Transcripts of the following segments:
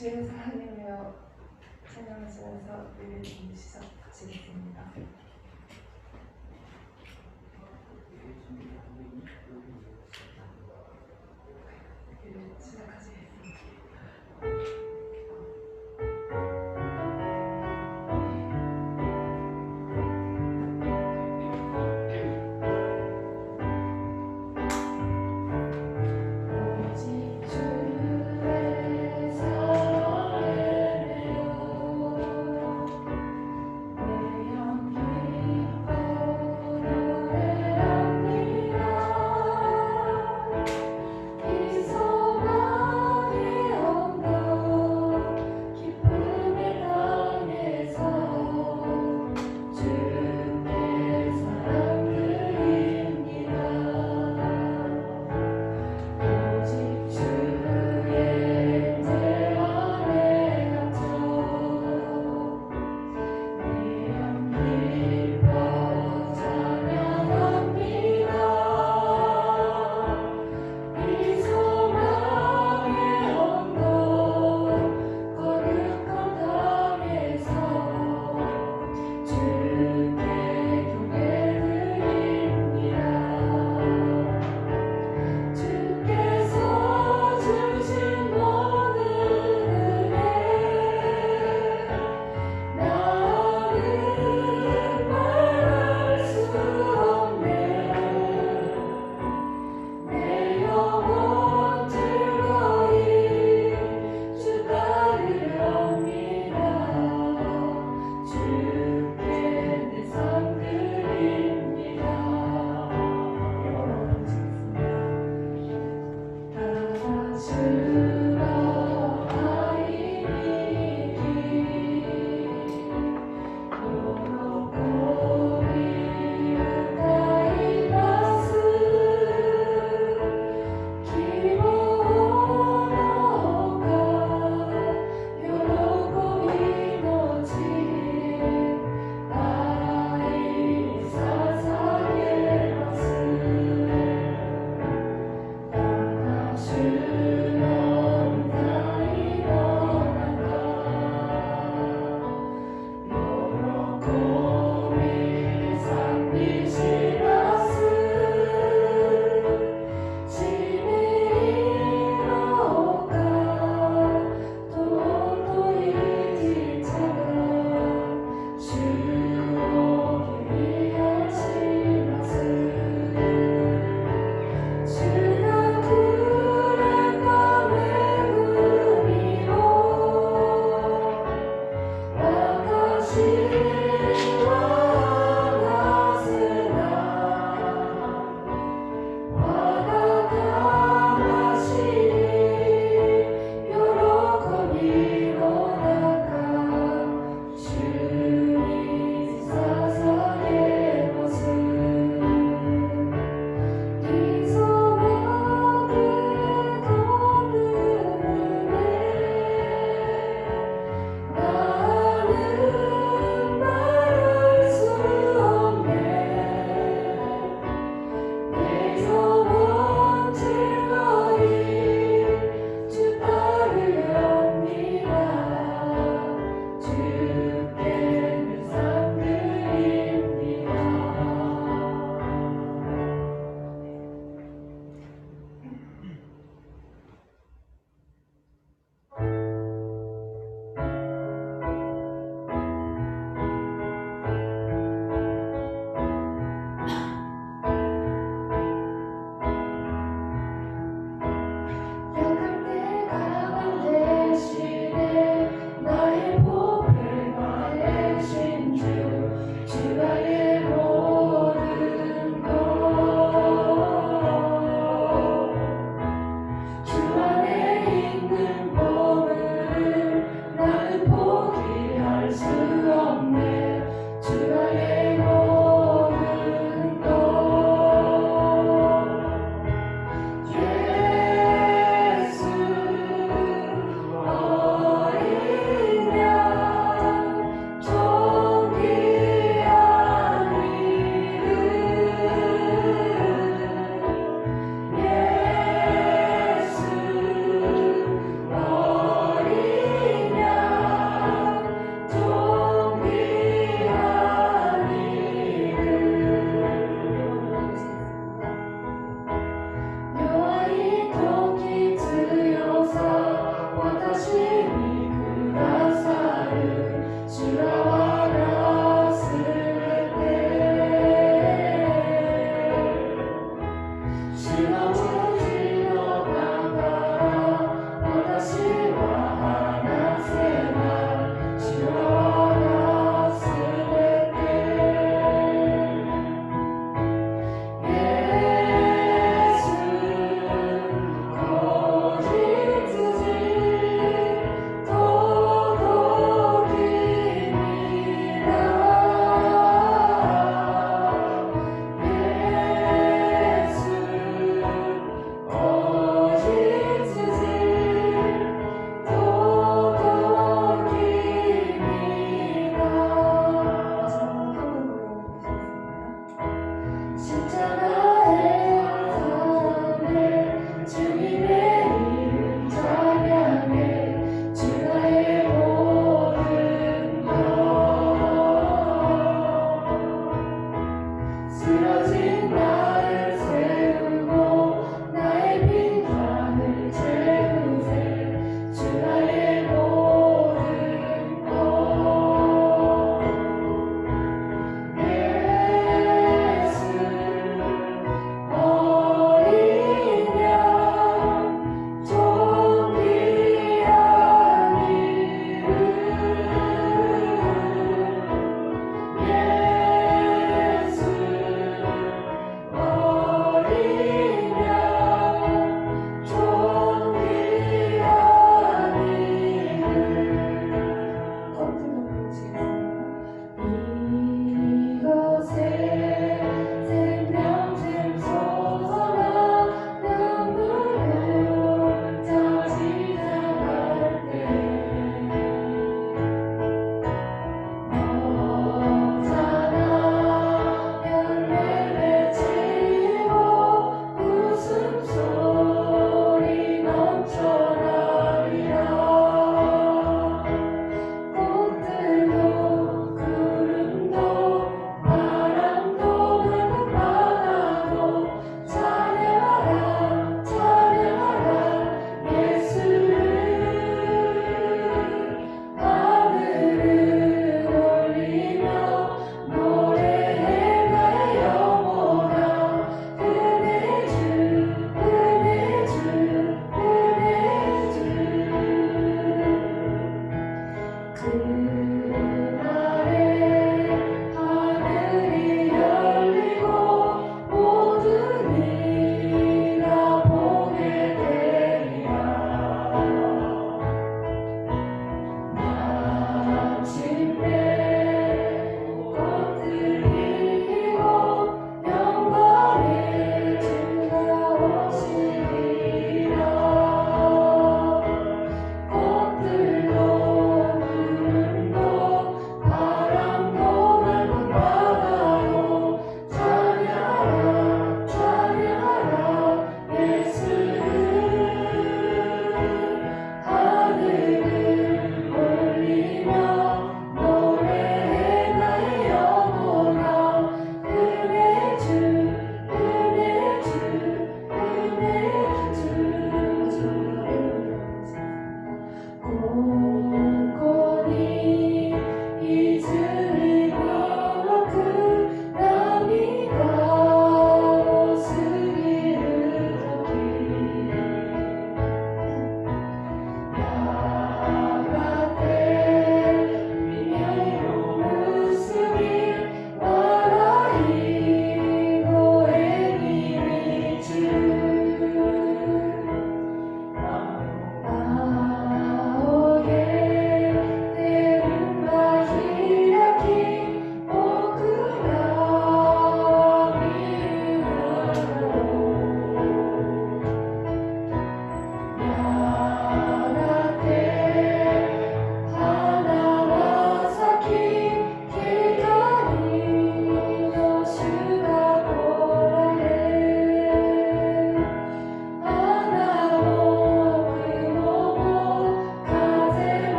주에서 하나님이여 찬양하시면서 예배 드리는 시작 마치겠습니다. 예배 시작하시겠습니다. 내 영기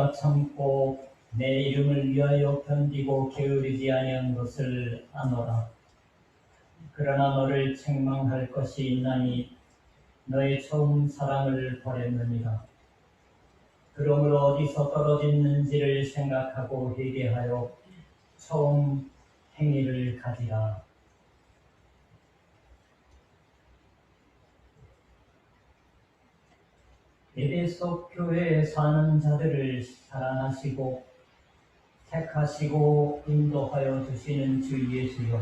내가 참고 내 이름을 위하여 견디고 게으르지 아니한 것을 아노라. 그러나 너를 책망할 것이 있나니 너의 처음 사랑을 버렸느니라. 그러므로 어디서 떨어졌는지를 생각하고 회개하여 처음 행위를 가지라. 에베소 교회에 사는 자들을 사랑하시고 택하시고 인도하여 주시는 주 예수여,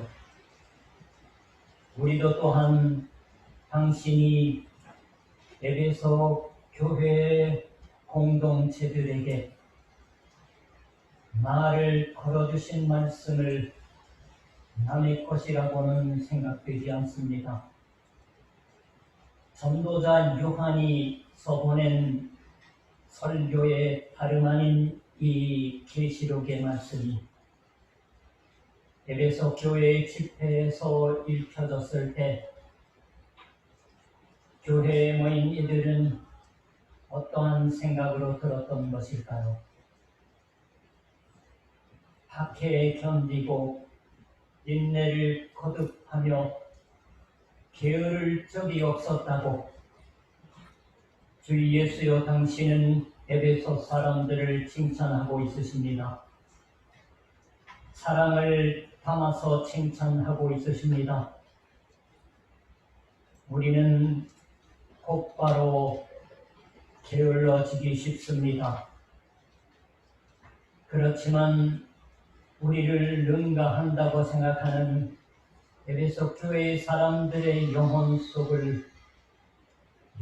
우리도 또한 당신이 에베소 교회 공동체들에게 말을 걸어주신 말씀을 남의 것이라고는 생각되지 않습니다. 전도자 요한이 써보낸 설교의 다름 아닌 이 계시록의 말씀이 에베소 교회의 집회에서 읽혀졌을 때 교회에 모인 이들은 어떠한 생각으로 들었던 것일까요? 박해에 견디고 인내를 거듭하며 게으를 적이 없었다고 주 예수여 당신은 에베소 사람들을 칭찬하고 있으십니다. 사랑을 담아서 칭찬하고 있으십니다. 우리는 곧바로 게을러지기 쉽습니다. 그렇지만 우리를 능가한다고 생각하는 에베소 교회의 사람들의 영혼 속을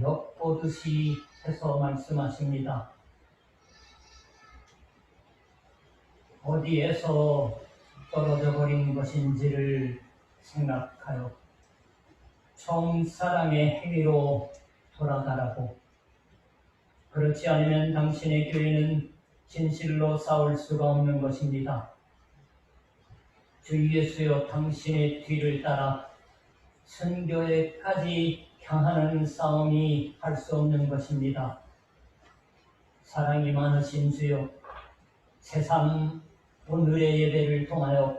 엿보듯이 해서 말씀하십니다. 어디에서 떨어져 버린 것인지를 생각하여 처음 사랑의 행위로 돌아가라고. 그렇지 않으면 당신의 교회는 진실로 싸울 수가 없는 것입니다. 주 예수여 당신의 뒤를 따라 선교회까지 향하는 싸움이 할 수 없는 것입니다. 사랑이 많으신 주여, 새삼 오늘의 예배를 통하여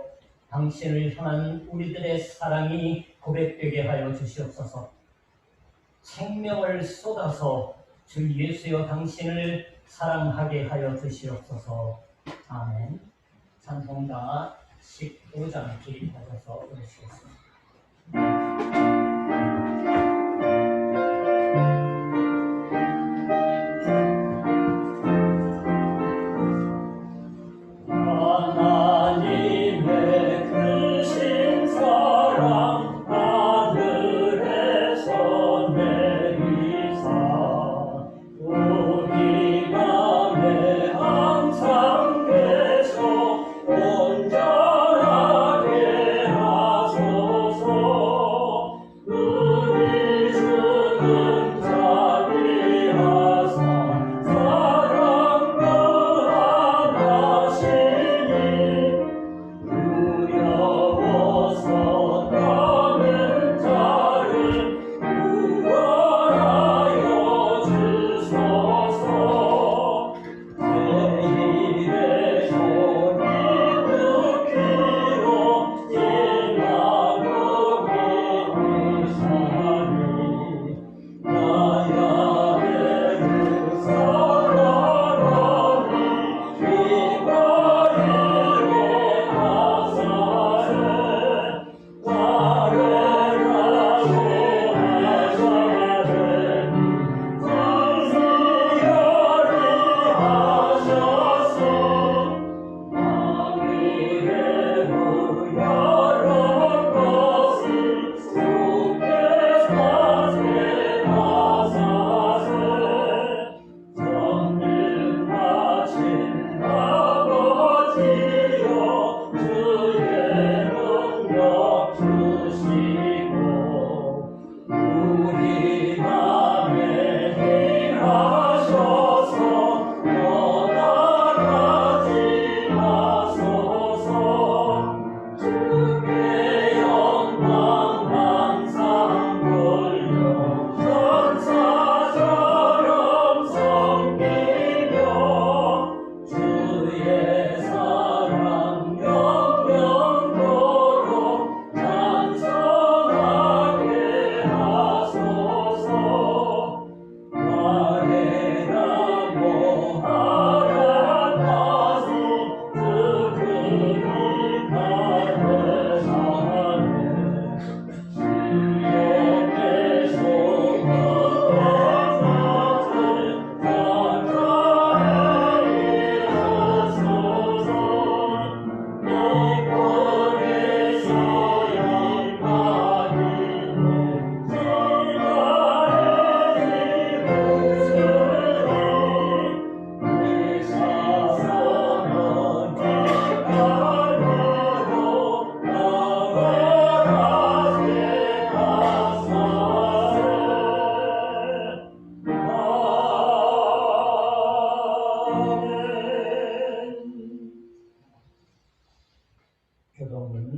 당신을 향한 우리들의 사랑이 고백되게 하여 주시옵소서. 생명을 쏟아서 주 예수여 당신을 사랑하게 하여 주시옵소서. 아멘. 찬송가 15장 기립하셔서 부르시겠습니다.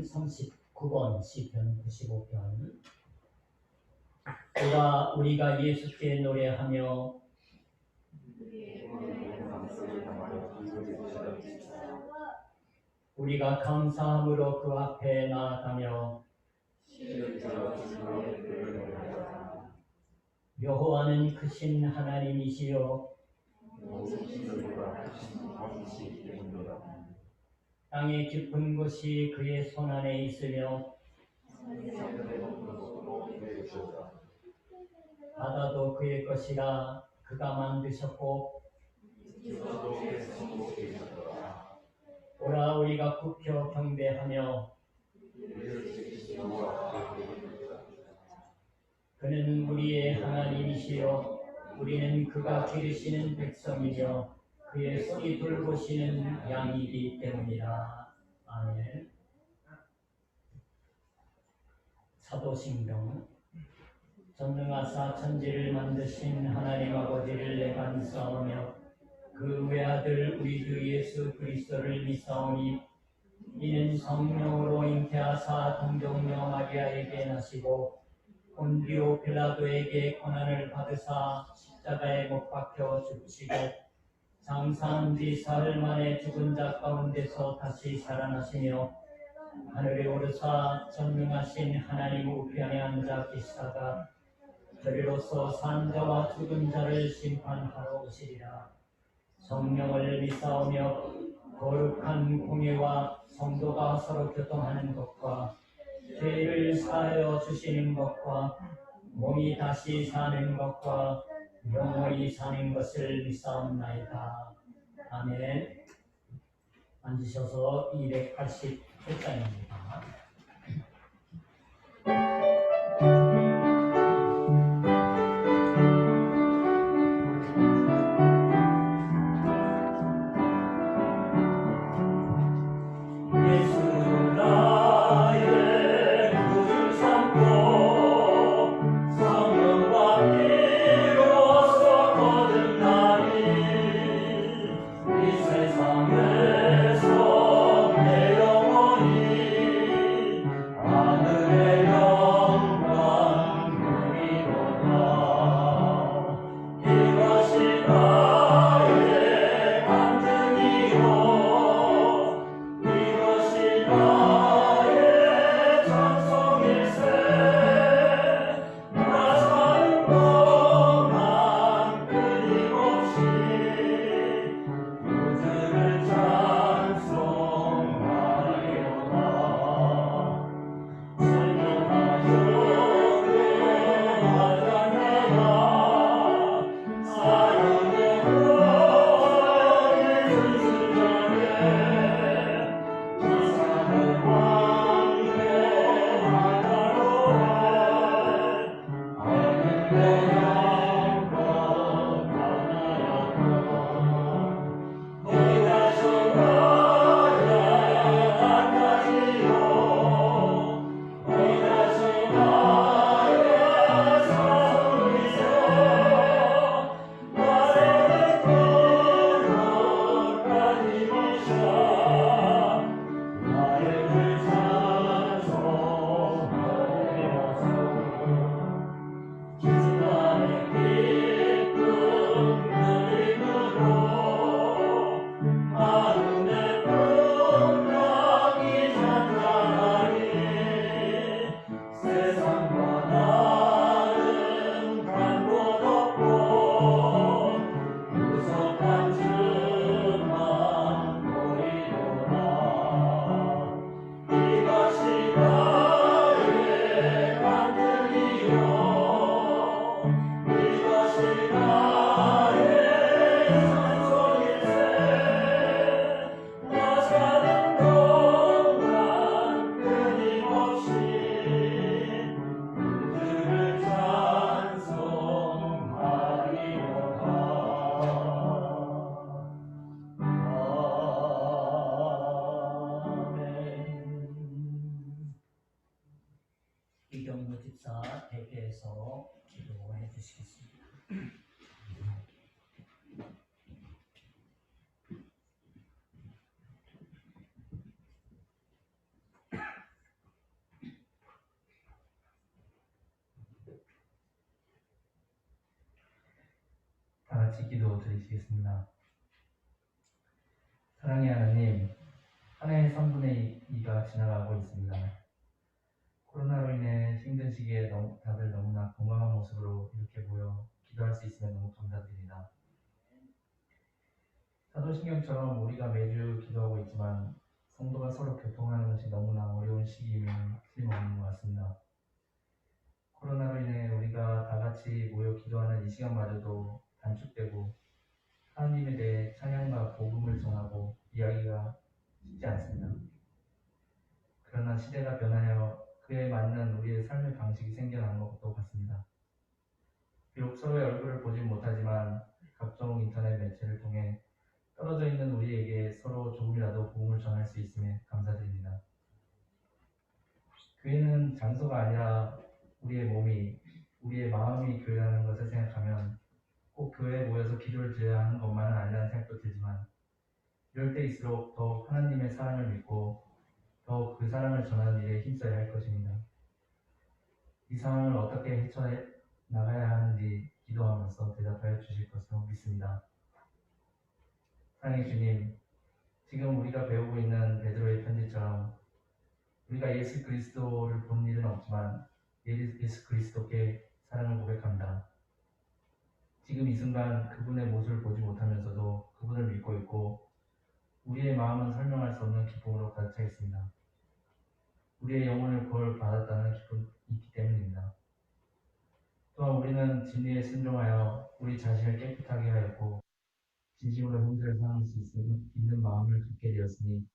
39번 시편 95편. 우리가 예수께 노래하며 우리가 감사함으로 그 앞에 나아가며 여호와는 크신 하나님이시요 땅의 깊은 곳이 그의 손 안에 있으며 바다도 그의 것이라. 그가 만드셨고 오라 우리가 굽혀 경배하며 그는 우리의 하나님이시요 우리는 그가 기르시는 백성이며 그의 손이 돌보시는 양이기 때문이라. 아멘. 사도신경. 전능하사 천지를 만드신 하나님 아버지를 내가 믿사오며 그 외아들 우리 주 예수 그리스도를 믿사오니 이는 성령으로 잉태하사 동정녀 마리아에게 나시고 본디오 빌라도에게 고난을 받으사 십자가에 못 박혀 죽으시고 장사한 지 사흘 만에 죽은 자 가운데서 다시 살아나시며 하늘에 오르사 전능하신 하나님 우편에 앉아 계시다가 저리로서 산 자와 죽은 자를 심판하러 오시리라. 성령을 믿사오며 거룩한 공예와 성도가 서로 교통하는 것과 죄를 사하여 주시는 것과 몸이 다시 사는 것과 영원히 사는 것을 믿사옵나이다. 아멘. 앉으셔서 280회장입니다. 이경무 집사 대표에서 기도해 주시겠습니다. 같이 기도 드리시겠습니다. 사랑의 하나님, 한 해 3분의 2가 지나가고 있습니다. 코로나로 인해 힘든 시기에 다들 너무나 건강한 모습으로 이렇게 모여 기도할 수 있으면 너무 감사드립니다. 사도신경처럼 우리가 매주 기도하고 있지만 성도가 서로 교통하는 것이 너무나 어려운 시기임을 틀림없는 것 같습니다. 코로나로 인해 우리가 다 같이 모여 기도하는 이 시간마저도 단축되고 하나님에 대해 찬양과 복음을 전하고 이야기가 쉽지 않습니다. 그러나 시대가 변하여 그에 맞는 우리의 삶의 방식이 생겨난 것도 같습니다. 비록 서로의 얼굴을 보지 못하지만 각종 인터넷 매체를 통해 떨어져 있는 우리에게 서로 조금이라도 복음을 전할 수 있음에 감사드립니다. 교회는 장소가 아니라 우리의 몸이, 우리의 마음이 교회라는 것을 생각하면 꼭 교회에 모여서 기도를 드려야 하는 것만은 아니라는 생각도 들지만 이럴 때일수록 더욱 하나님의 사랑을 믿고 더욱 그 사랑을 전하는 일에 힘써야 할 것입니다. 이 상황을 어떻게 헤쳐나가야 하는지 기도하면서 대답하여 주실 것으로 믿습니다. 사랑의 주님, 지금 우리가 배우고 있는 베드로의 편지처럼 우리가 예수 그리스도를 본 일은 없지만 예수 그리스도께 사랑을 고백합니다. 지금 이 순간 그분의 모습을 보지 못하면서도 그분을 믿고 있고 우리의 마음은 설명할 수 없는 기쁨으로 가득 차 있습니다. 우리의 영혼을 구원을 받았다는 기쁨이 있기 때문입니다. 또한 우리는 진리에 순종하여 우리 자신을 깨끗하게 하였고 진심으로 형제를 사랑할 수 있는 마음을 갖게 되었으니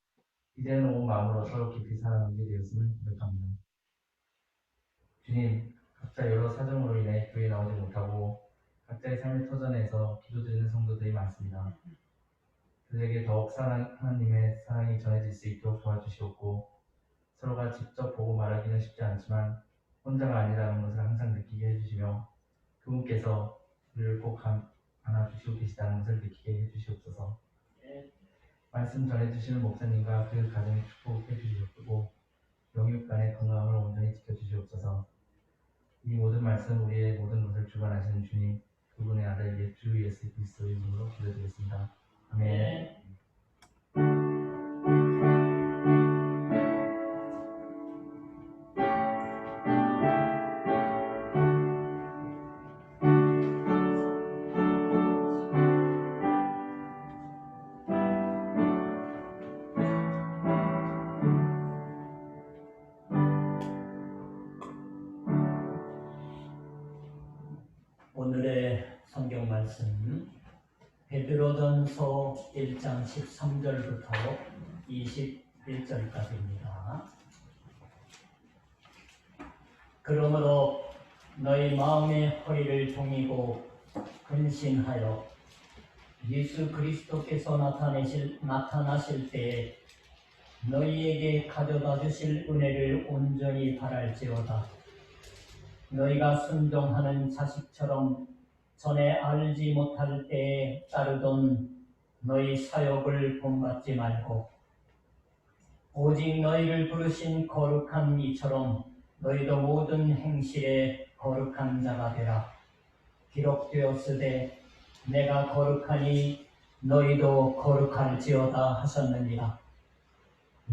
이제는 온 마음으로 서로 깊이 사랑하게 되었음을 고백합니다. 주님, 각자 여러 사정으로 인해 교회에 나오지 못하고 각자의 삶의 터전에서 기도드리는 성도들이 많습니다. 그들에게 더욱 하나님의 사랑이 전해질 수 있도록 도와주시옵고 서로가 직접 보고 말하기는 쉽지 않지만 혼자가 아니라는 것을 항상 느끼게 해주시며 그분께서 우리를 꼭 안아주시고 계시다는 것을 느끼게 해주시옵소서. 말씀 전해주시는 목사님과 그 가정에 축복해 주시옵고 영육간의 건강을 온전히 지켜주시옵소서. 이 모든 말씀 우리의 모든 것을 주관하시는 주님, 그분의 아들 주 예수 그리스도의 이름으로 기도드리겠습니다. 아멘. 오늘의 성경 말씀 베드로전서 1장 13절부터 21절까지입니다. 그러므로 너희 마음의 허리를 동이고 근신하여 예수 그리스도께서 나타나실 때에 너희에게 가져다 주실 은혜를 온전히 바랄지어다. 너희가 순종하는 자식처럼 전에 알지 못할 때에 따르던 너희 사역을 본받지 말고 오직 너희를 부르신 거룩한 이처럼 너희도 모든 행실에 거룩한 자가 되라. 기록되었으되 내가 거룩하니 너희도 거룩할지어다 하셨느니라.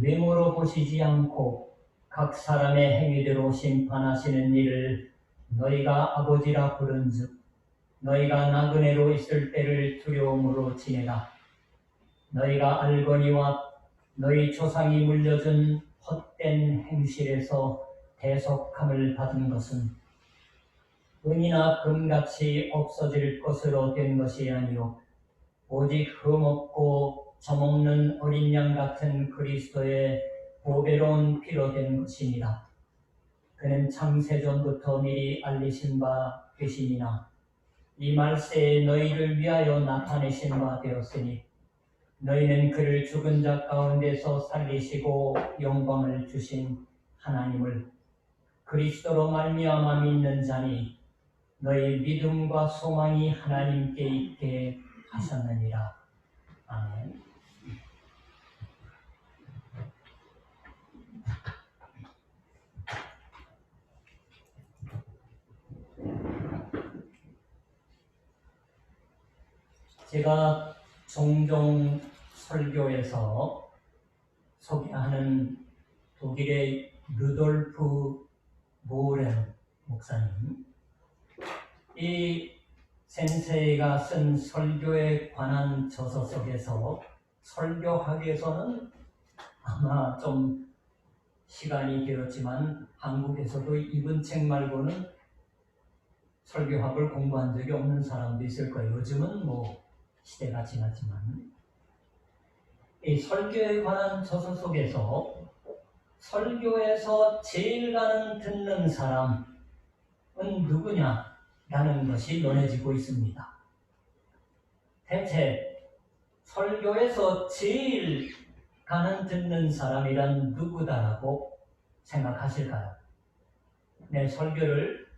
외모로 보시지 않고 각 사람의 행위대로 심판하시는 이를 너희가 아버지라 부른즉 너희가 나그네로 있을 때를 두려움으로 지내라. 너희가 알거니와 너희 조상이 물려준 헛된 행실에서 대속함을 받은 것은 은이나 금같이 없어질 것으로 된 것이 아니요 오직 흠없고 젖먹는 어린 양 같은 그리스도의 보배로운 피로 된 것이니라. 그는 창세전부터 미리 알리신 바 되심이나 이 말세에 너희를 위하여 나타내신 바 되었으니 너희는 그를 죽은 자 가운데서 살리시고 영광을 주신 하나님을 그리스도로 말미암아 믿는 자니 너희 믿음과 소망이 하나님께 있게 하셨느니라. 아멘. 제가 종종 설교에서 소개하는 독일의 루돌프 모렐 목사님, 이 센세이가 쓴 설교에 관한 저서 속에서 설교학에서는 아마 좀 시간이 길었지만 한국에서도 이분 책 말고는 설교학을 공부한 적이 없는 사람도 있을 거예요. 요즘은 뭐 시대가 지났지만 이 설교에 관한 저서 속에서 설교에서 제일 가는 듣는 사람은 누구냐라는 것이 논해지고 있습니다. 대체 설교에서 제일 가는 듣는 사람이란 누구다라고 생각하실까요? 내 설교를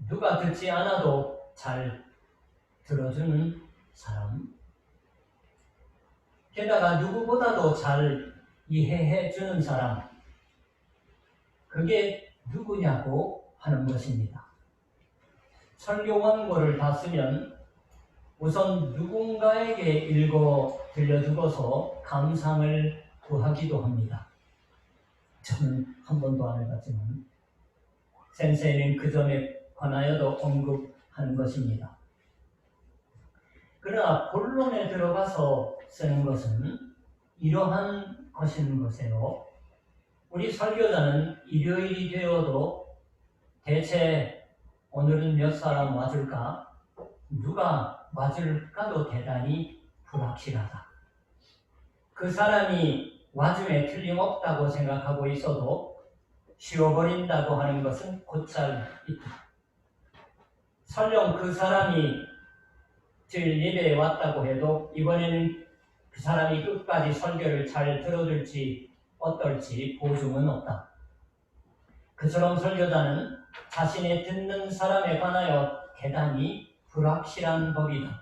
누가 듣지 않아도 잘 들어주는 사람, 게다가 누구보다도 잘 이해해 주는 사람, 그게 누구냐고 하는 것입니다. 설교 원고를 다 쓰면 우선 누군가에게 읽어 들려주고서 감상을 구하기도 합니다. 저는 한 번도 안 해봤지만 센세이는 그 점에 관하여도 언급하는 것입니다. 그러나 본론에 들어가서 쓰는 것은 이러한 것인 것이에요. 우리 설교자는 일요일이 되어도 대체 오늘은 몇 사람 와줄까? 누가 와줄까도 대단히 불확실하다. 그 사람이 와줌에 틀림없다고 생각하고 있어도 쉬어버린다고 하는 것은 곧잘 있다. 설령 그 사람이 주일 예배에 왔다고 해도 이번에는 그 사람이 끝까지 설교를 잘 들어줄지 어떨지 보증은 없다. 그처럼 설교자는 자신의 듣는 사람에 관하여 대단히 불확실한 법이다.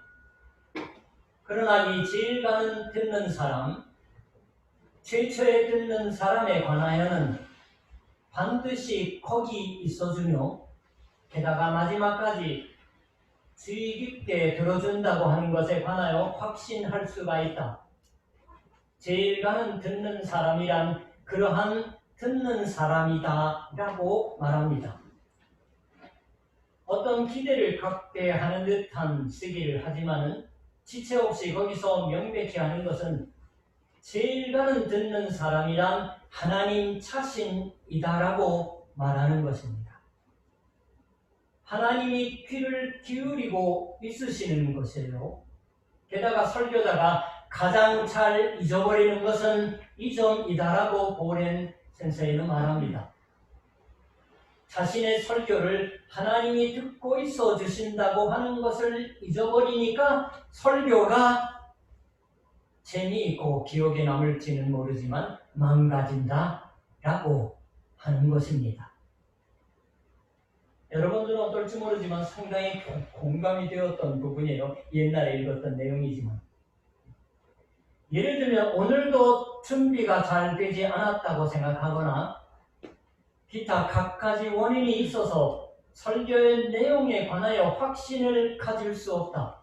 그러나 이 제일 가는 듣는 사람, 최초에 듣는 사람에 관하여는 반드시 거기 있어주며 게다가 마지막까지 주의 깊게 들어준다고 하는 것에 관하여 확신할 수가 있다. 제일 가는 듣는 사람이란 그러한 듣는 사람이다 라고 말합니다. 어떤 기대를 갖게 하는 듯한 쓰기를 하지만은 지체 없이 거기서 명백히 하는 것은 제일 가는 듣는 사람이란 하나님 자신이다라고 말하는 것입니다. 하나님이 귀를 기울이고 있으시는 것이에요. 게다가 설교자가 가장 잘 잊어버리는 것은 이 점이다라고 보렌 센세이는 말합니다. 자신의 설교를 하나님이 듣고 있어 주신다고 하는 것을 잊어버리니까 설교가 재미있고 기억에 남을지는 모르지만 망가진다라고 하는 것입니다. 여러분들은 어떨지 모르지만 상당히 공감이 되었던 부분이에요. 옛날에 읽었던 내용이지만. 예를 들면 오늘도 준비가 잘 되지 않았다고 생각하거나 기타 갖가지 원인이 있어서 설교의 내용에 관하여 확신을 가질 수 없다.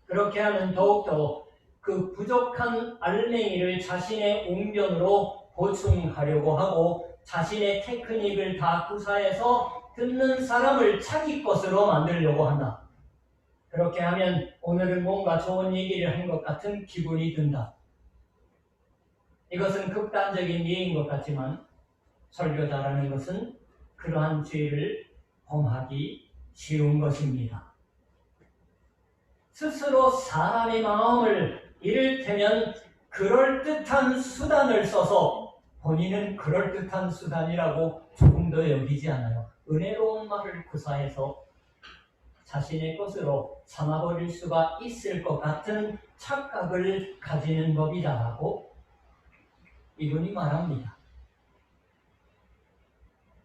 그렇게 하면 더욱더 그 부족한 알맹이를 자신의 웅변으로 보충하려고 하고 자신의 테크닉을 다 구사해서 듣는 사람을 자기 것으로 만들려고 한다. 그렇게 하면 오늘은 뭔가 좋은 얘기를 한 것 같은 기분이 든다. 이것은 극단적인 예인 것 같지만 설교자라는 것은 그러한 죄를 범하기 쉬운 것입니다. 스스로 사람의 마음을 이를테면 그럴듯한 수단을 써서 본인은 그럴듯한 수단이라고 조금 더 여기지 않아요. 은혜로운 말을 구사해서 자신의 것으로 삼아버릴 수가 있을 것 같은 착각을 가지는 법이다라고 이분이 말합니다.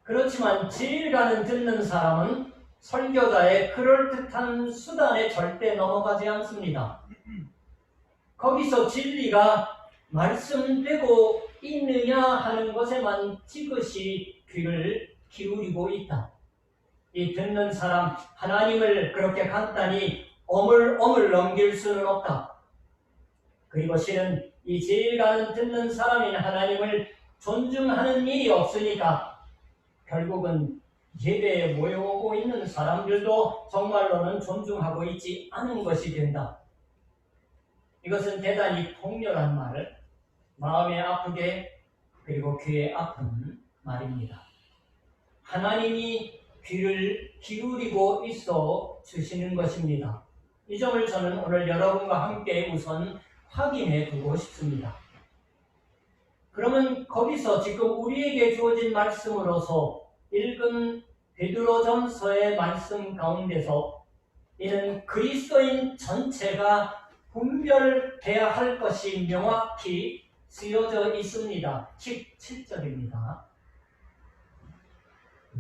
그렇지만 제일 가는 듣는 사람은 설교자의 그럴듯한 수단에 절대 넘어가지 않습니다. 거기서 진리가 말씀되고 있느냐 하는 것에만 지그시 귀를 기울이고 있다. 이 듣는 사람, 하나님을 그렇게 간단히 어물어물 넘길 수는 없다. 그리고 실은 이 지혜가 듣는 사람인 하나님을 존중하는 일이 없으니까 결국은 예배에 모여오고 있는 사람들도 정말로는 존중하고 있지 않은 것이 된다. 이것은 대단히 통렬한 말, 마음에 아프게 그리고 귀에 아픈 말입니다. 하나님이 귀를 기울이고 있어 주시는 것입니다. 이 점을 저는 오늘 여러분과 함께 우선 확인해 두고 싶습니다. 그러면 거기서 지금 우리에게 주어진 말씀으로서 읽은 베드로전서의 말씀 가운데서 이는 그리스도인 전체가 분별해야 할 것이 명확히 쓰여져 있습니다. 17절입니다.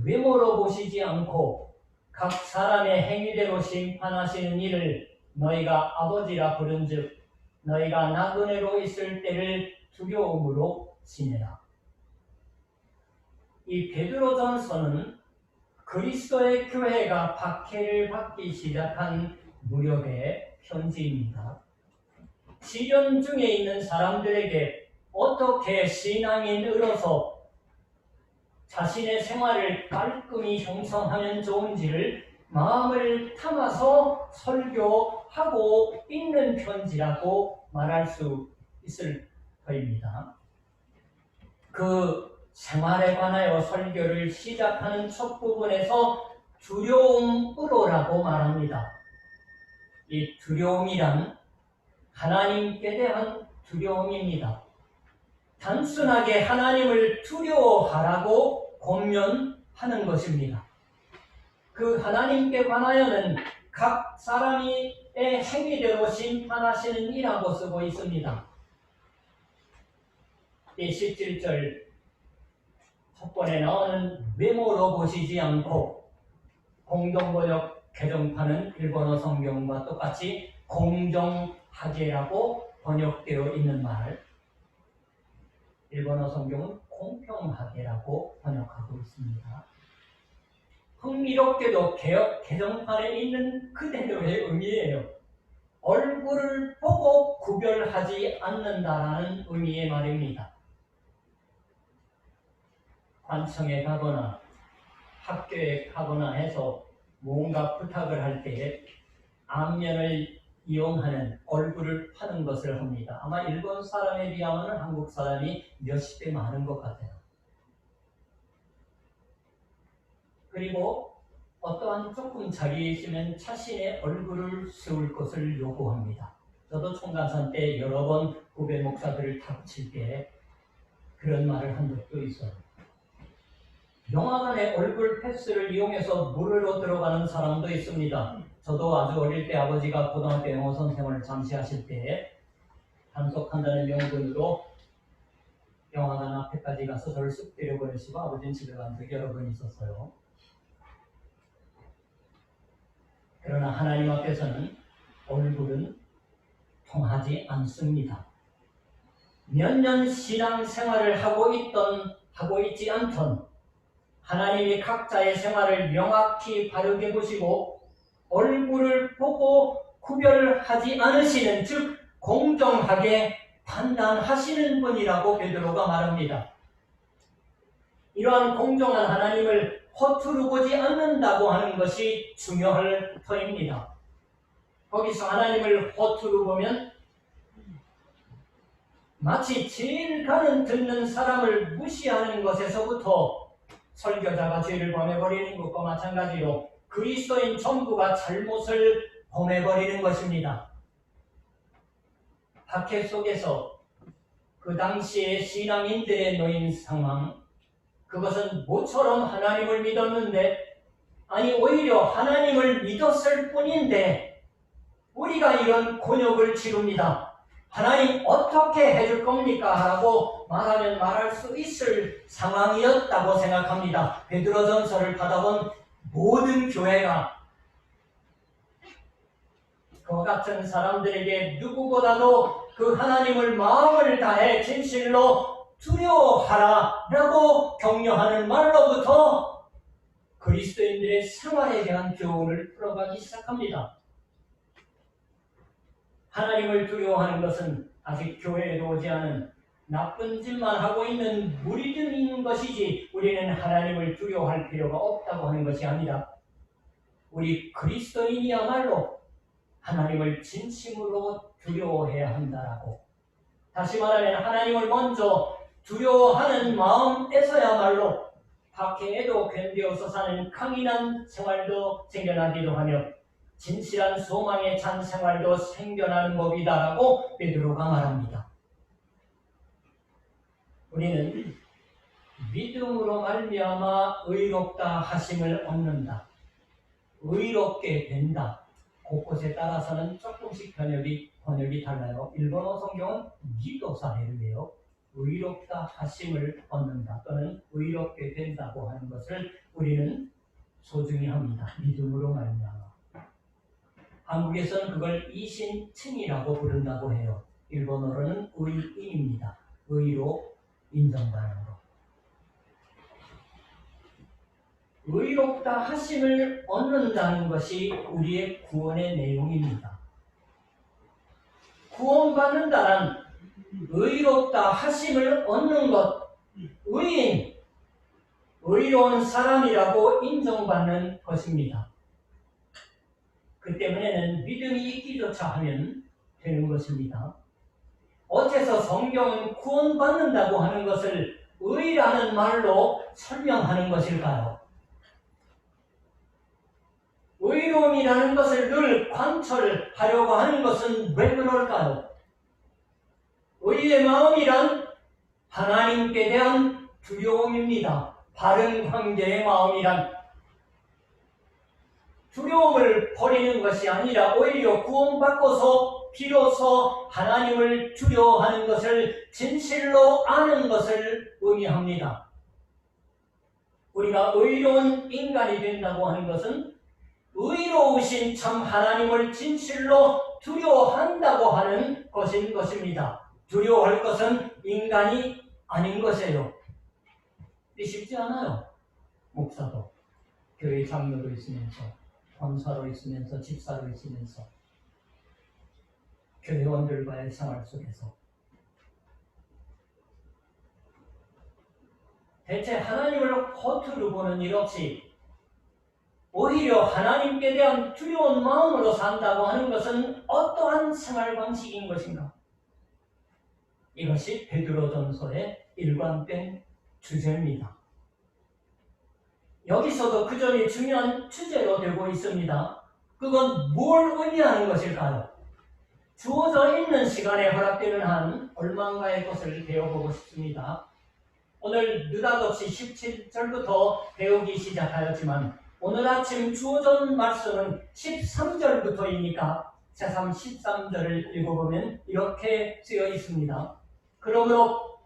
외모로 보시지 않고 각 사람의 행위대로 심판하시는 이를 너희가 아버지라 부른즉 너희가 나그네로 있을 때를 두려움으로 지내라. 이 베드로전서는 그리스도의 교회가 박해를 받기 시작한 무렵의 편지입니다. 시련 중에 있는 사람들에게 어떻게 신앙인으로서 자신의 생활을 깔끔히 형성하면 좋은지를 마음을 담아서 설교하고 있는 편지라고 말할 수 있을 터입니다. 그 생활에 관하여 설교를 시작하는 첫 부분에서 두려움으로라고 말합니다. 이 두려움이란 하나님께 대한 두려움입니다. 단순하게 하나님을 두려워하라고 권면하는 것입니다. 그 하나님께 관하여는 각 사람의 행위대로 심판하시는 이라고 쓰고 있습니다. 이 17절 첫 번에 나오는 외모로 보시지 않고 공동번역 개정판은 일본어 성경과 똑같이 공정하게라고 번역되어 있는 말, 일본어 성경은 공평하게라고 번역하고 있습니다. 흥미롭게도 개역 개정판에 있는 그대로의 의미예요. 얼굴을 보고 구별하지 않는다라는 의미의 말입니다. 관청에 가거나 학교에 가거나 해서 뭔가 부탁을 할 때에 안면을 이용하는 얼굴을 파는 것을 합니다. 아마 일본 사람에 비하면 한국 사람이 몇십 배 많은 것 같아요. 그리고 어떠한 조금 자리에 있으면 자신의 얼굴을 세울 것을 요구합니다. 저도 총간산 때 여러 번 후배 목사들을 타고칠 때 그런 말을 한 적도 있어요. 영화관에 얼굴 패스를 이용해서 물으러 들어가는 사람도 있습니다. 저도 아주 어릴 때 아버지가 고등학교 영어 선생을 잠시 하실 때 단속한다는 명분으로 영화관 앞에까지 가서 저를 쓱 때려보내시고 아버지는 집에 간 적이 여러 번 있었어요. 그러나 하나님 앞에서는 얼굴은 통하지 않습니다. 몇 년 신앙생활을 하고 있지 않던 하나님이 각자의 생활을 명확히 바르게 보시고 얼굴을 보고 구별하지 않으시는, 즉 공정하게 판단하시는 분이라고 베드로가 말합니다. 이러한 공정한 하나님을 허투루 보지 않는다고 하는 것이 중요할 터입니다. 거기서 하나님을 허투루 보면 마치 제일 가는 듣는 사람을 무시하는 것에서부터 설교자가 죄를 범해버리는 것과 마찬가지로 그리스도인 전부가 잘못을 범해버리는 것입니다. 박해 속에서 그 당시의 신앙인들의 놓인 상황, 그것은 모처럼 하나님을 믿었는데, 아니 오히려 하나님을 믿었을 뿐인데 우리가 이런 곤욕을 치릅니다. 하나님 어떻게 해줄 겁니까? 라고 말하면 말할 수 있을 상황이었다고 생각합니다. 베드로전서를 받아본 모든 교회가 그와 같은 사람들에게 누구보다도 그 하나님을 마음을 다해 진실로 두려워하라 라고 격려하는 말로부터 그리스도인들의 생활에 대한 교훈을 풀어가기 시작합니다. 하나님을 두려워하는 것은 아직 교회에도 오지 않은 나쁜 짓만 하고 있는 무리들인 것이지 우리는 하나님을 두려워할 필요가 없다고 하는 것이 아니라 우리 그리스도인이야말로 하나님을 진심으로 두려워해야 한다라고. 다시 말하면 하나님을 먼저 두려워하는 마음에서야말로 박해에도 견디어서 사는 강인한 생활도 생겨나기도 하며 진실한 소망의 찬 생활도 생겨나는 법이다라고 베드로가 말합니다. 우리는 믿음으로 말미암아 의롭다 하심을 얻는다. 의롭게 된다. 곳곳에 따라서는 조금씩 번역이 달라요. 일본어 성경은 미도사해요. 의롭다 하심을 얻는다 또는 의롭게 된다고 하는 것을 우리는 소중히 합니다. 믿음으로 말미암아. 한국에서는 그걸 이신칭이라고 부른다고 해요. 일본어로는 의인입니다. 의로 인정받는 것. 의롭다 하심을 얻는다는 것이 우리의 구원의 내용입니다. 구원받는다는 의롭다 하심을 얻는 것, 의인, 의로운 사람이라고 인정받는 것입니다. 그 때문에는 믿음이 있기조차 하면 되는 것입니다. 어째서 성경은 구원받는다고 하는 것을 의라는 말로 설명하는 것일까요? 의로움이라는 것을 늘 관철하려고 하는 것은 왜 그럴까요? 의의 마음이란 하나님께 대한 두려움입니다. 바른 관계의 마음이란 두려움을 버리는 것이 아니라 오히려 구원받고서 비로소 하나님을 두려워하는 것을 진실로 아는 것을 의미합니다. 우리가 의로운 인간이 된다고 하는 것은 의로우신 참 하나님을 진실로 두려워한다고 하는 것인 것입니다. 두려워할 것은 인간이 아닌 것이에요. 쉽지 않아요. 목사도, 교회 장로로 있으면서, 권사로 있으면서, 집사로 있으면서, 교회원들과의 생활 속에서 대체 하나님을 허투루 보는 일 없이 오히려 하나님께 대한 두려운 마음으로 산다고 하는 것은 어떠한 생활 방식인 것인가? 이것이 베드로전서의 일관된 주제입니다. 여기서도 그 점이 중요한 주제로 되고 있습니다. 그건 뭘 의미하는 것일까요? 주어져 있는 시간에 허락되는 한 얼마인가의 것을 배워보고 싶습니다. 오늘 느닷없이 17절부터 배우기 시작하였지만 오늘 아침 주어진 말씀은 13절부터이니까 새삼 13절을 읽어보면 이렇게 쓰여 있습니다. 그러므로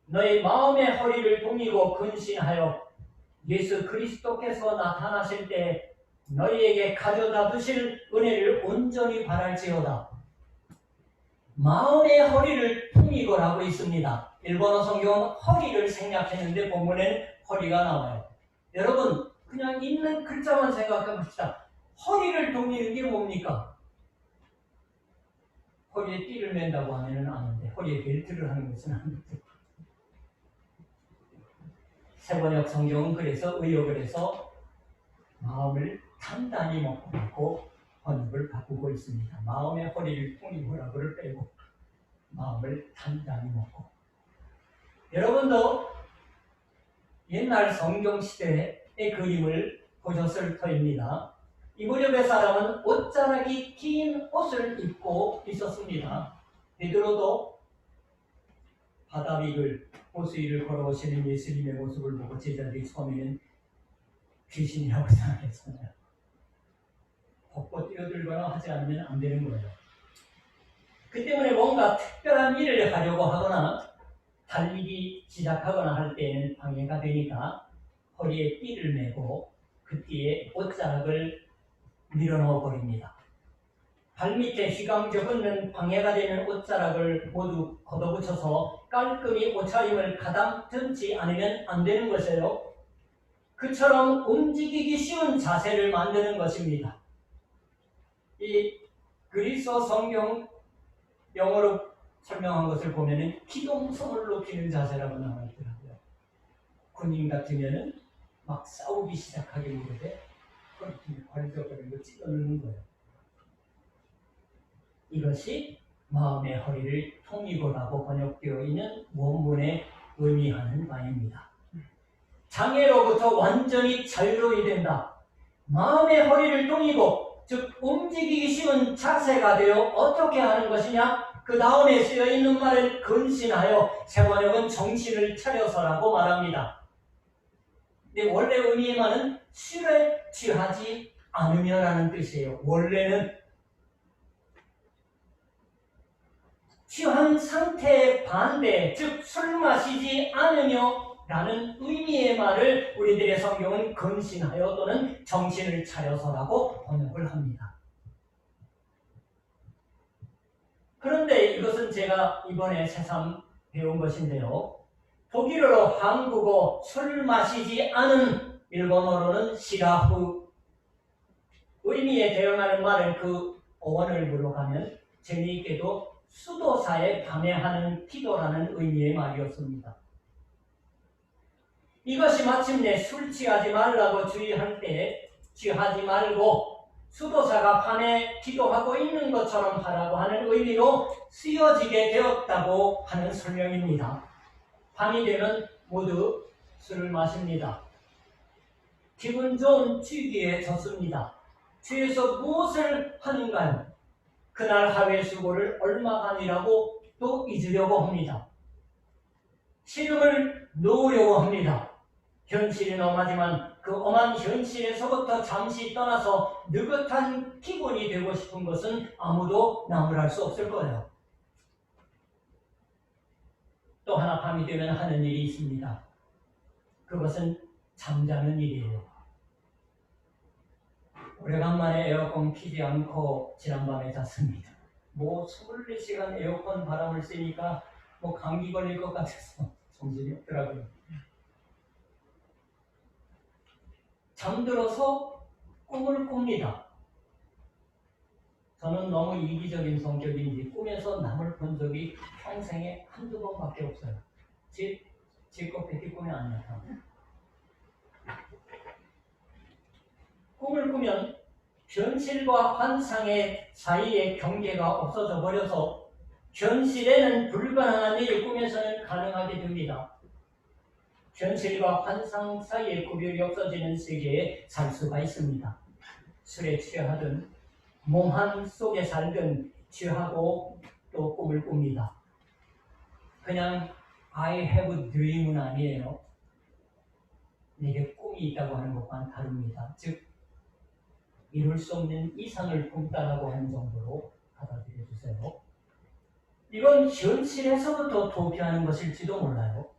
너희 마음의 허리를 동이고 근신하여 예수 그리스도께서 나타나실 때 너희에게 가져다 두실 은혜를 온전히 바랄지어다. 마음의 허리를 동이고라고 있습니다. 일본어 성경은 허리를 생략했는데 본문엔 허리가 나와요. 여러분 그냥 있는 글자만 생각해 봅시다. 허리를 동이는 게 뭡니까? 허리에 띠를 맨다고 하면은 아는데 허리에 벨트를 하는 것은 아닌데. 세번역 성경은 그래서 의역을 해서 마음을 단단히 먹고 번역을 바꾸고 있습니다. 마음의 허리를 통이고라고를 빼고 마음을 단단히 먹고. 여러분도 옛날 성경 시대의 그림을 보셨을 터입니다. 이 무렵의 사람은 옷자락이 긴 옷을 입고 있었습니다. 베드로도 바다 위를 호수 위를 걸어오시는 예수님의 모습을 보고 제자들이 처음에는 귀신이라고 생각했잖아요. 벗고 뛰어들거나 하지 않으면 안 되는 거예요. 그 때문에 뭔가 특별한 일을 하려고 하거나 달리기 시작하거나 할 때에는 방해가 되니까 허리에 띠를 매고 그 띠에 옷자락을 밀어넣어 버립니다. 발밑에 휘감겨 붙는 방해가 되는 옷자락을 모두 걷어붙여서 깔끔히 옷차림을 가다듬지 않으면 안 되는 것이에요. 그처럼 움직이기 쉬운 자세를 만드는 것입니다. 이 그리스도 성경 영어로 설명한 것을 보면은 기동성을 높이는 자세라고 나와 있더라고요. 군인 같으면은 막 싸우기 시작하게 되는데 벌쩍거리고 찔러넣는 거예요. 이것이 마음의 허리를 통이고라고 번역되어 있는 원문에 의미하는 바입니다. 장애로부터 완전히 자유로이 된다. 마음의 허리를 통이고, 즉 움직이기 쉬운 자세가 되어 어떻게 하는 것이냐? 그 다음에 쓰여 있는 말은 근신하여, 세번역은 정신을 차려서라고 말합니다. 근데 원래 의미의 말은 술에 취하지 않으며라는 뜻이에요. 원래는 취한 상태의 반대, 즉 술 마시지 않으며 라는 의미의 말을 우리들의 성경은 근신하여 또는 정신을 차려서라고 번역을 합니다. 그런데 이것은 제가 이번에 새삼 배운 것인데요. 독일어로 한국어 술 마시지 않은, 일본어로는 시라프, 의미에 대응하는 말은 그 어원을 물어가면 재미있게도 수도사에 밤에하는 기도라는 의미의 말이었습니다. 이것이 마침내 술 취하지 말라고 주의할 때 취하지 말고 수도사가 밤에 기도하고 있는 것처럼 하라고 하는 의미로 쓰여지게 되었다고 하는 설명입니다. 밤이 되면 모두 술을 마십니다. 기분 좋은 취기에 젖습니다. 취해서 무엇을 하는가요? 그날 하루의 수고를 얼마간이라고 또 잊으려고 합니다. 시름을 놓으려고 합니다. 현실은 엄하지만 그 엄한 현실에서부터 잠시 떠나서 느긋한 기분이 되고 싶은 것은 아무도 나무랄 수 없을 거예요. 또 하나 밤이 되면 하는 일이 있습니다. 그것은 잠자는 일이에요. 오래간만에 에어컨 키지 않고 지난밤에 잤습니다. 24시간 에어컨 바람을 쐬니까 감기 걸릴 것 같아서 정신이 없더라고요. 잠들어서 꿈을 꿉니다. 저는 너무 이기적인 성격인지 꿈에서 남을 본 적이 평생에 한두 번밖에 없어요. 제것 뱉기 꿈이 안 나타나요. 꿈을 꾸면 현실과 환상의 사이의 경계가 없어져 버려서 현실에는 불가능한 일이 꿈에서는 가능하게 됩니다. 현실과 환상 사이의 구별이 없어지는 세계에 살 수가 있습니다. 술에 취하든 몽환 속에 살든 취하고 또 꿈을 꿉니다. 그냥 I have a dream은 아니에요. 내게 꿈이 있다고 하는 것과는 다릅니다. 즉 이룰 수 없는 이상을 꿈다라고 하는 정도로 받아들여 주세요. 이건 현실에서부터 도피하는 것일지도 몰라요.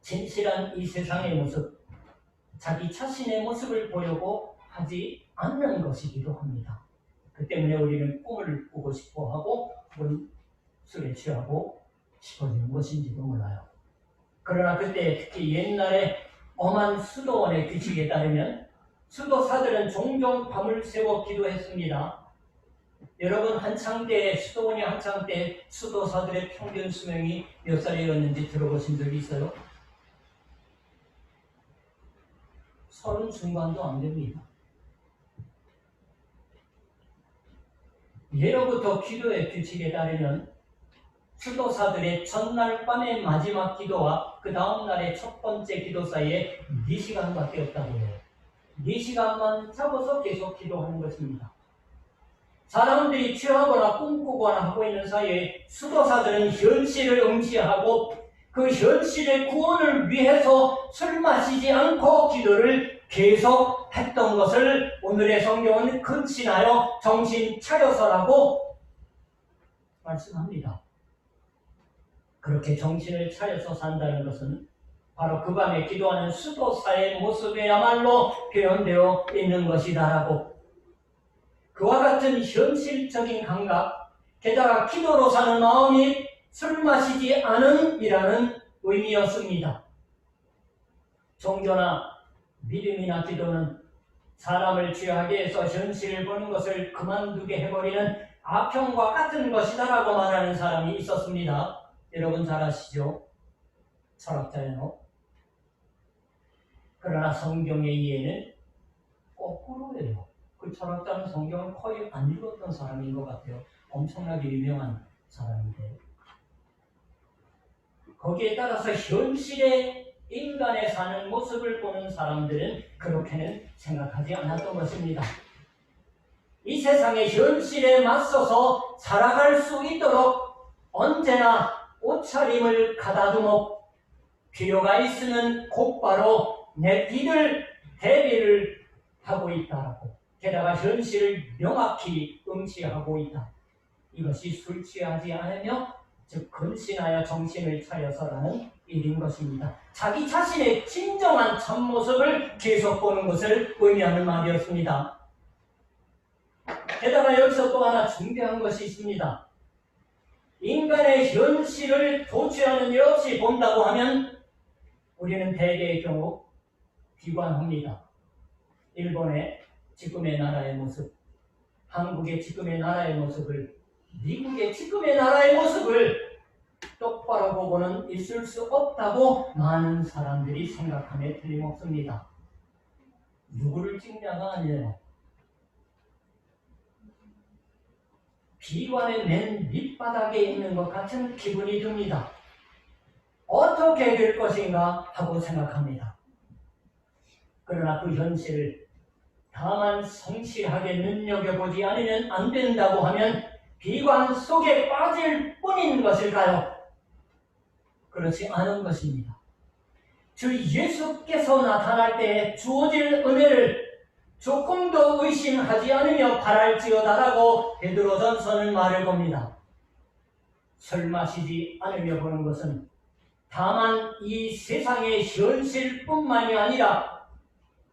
진실한 이 세상의 모습, 자기 자신의 모습을 보려고 하지 않는 것이기도 합니다. 그 때문에 우리는 꿈을 꾸고 싶어하고 혹은 술에 취하고 싶어지는 것인지도 몰라요. 그러나 그때 특히 옛날에 엄한 수도원의 규칙에 따르면 수도사들은 종종 밤을 새워 기도했습니다. 여러분 수도원이 한창 때 수도사들의 평균 수명이 몇 살이었는지 들어보신 적이 있어요? 30 중반도 안 됩니다. 예로부터 기도의 규칙에 따르면 수도사들의 전날 밤의 마지막 기도와 그 다음 날의 첫 번째 기도 사이에 4시간밖에 없다고 해요. 4시간만 자고서 계속 기도하는 것입니다. 사람들이 취하거나 꿈꾸거나 하고 있는 사이에 수도사들은 현실을 응시하고 그 현실의 구원을 위해서 술 마시지 않고 기도를 계속 했던 것을 오늘의 성경은 근신하여 정신 차려서라고 말씀합니다. 그렇게 정신을 차려서 산다는 것은 바로 그 밤에 기도하는 수도사의 모습에야말로 표현되어 있는 것이다라고, 그와 같은 현실적인 감각, 게다가 기도로 사는 마음이 술 마시지 않음이라는 의미였습니다. 종교나 믿음이나 기도는 사람을 취하게 해서 현실을 보는 것을 그만두게 해버리는 아평과 같은 것이다라고 말하는 사람이 있었습니다. 여러분 잘 아시죠? 철학자예요. 그러나 성경의 이해는 거꾸로예요. 그 철학자는 성경을 거의 안 읽었던 사람인 것 같아요. 엄청나게 유명한 사람인데. 거기에 따라서 현실의 인간의 사는 모습을 보는 사람들은 그렇게는 생각하지 않았던 것입니다. 이 세상의 현실에 맞서서 살아갈 수 있도록 언제나 옷차림을 가다듬어 필요가 있으면 곧바로 내 길을 대비를 하고 있다라고, 게다가 현실을 명확히 응시하고 있다. 이것이 술 취하지 않으며 즉 근신하여 정신을 차려서라는 일인 것입니다. 자기 자신의 진정한 참모습을 계속 보는 것을 의미하는 말이었습니다. 게다가 여기서 또 하나 중요한 것이 있습니다. 인간의 현실을 도취하는 일 없이 본다고 하면 우리는 대개의 경우 비관합니다. 일본의 지금의 나라의 모습, 한국의 지금의 나라의 모습을, 미국의 지금의 나라의 모습을 똑바로 보고는 있을 수 없다고 많은 사람들이 생각함에 틀림없습니다. 누구를 찍냐가 아니에요. 비관의 맨 밑바닥에 있는 것 같은 기분이 듭니다. 어떻게 될 것인가 하고 생각합니다. 그러나 그 현실을 다만 성실하게 눈여겨보지 않으면 안 된다고 하면 비관 속에 빠질 뿐인 것일까요? 그렇지 않은 것입니다. 주 예수께서 나타날 때 주어질 은혜를 조금도 의심하지 않으며 바랄지어다라고 베드로전서는 말을 겁니다. 술 마시지 않으며 보는 것은 다만 이 세상의 현실뿐만이 아니라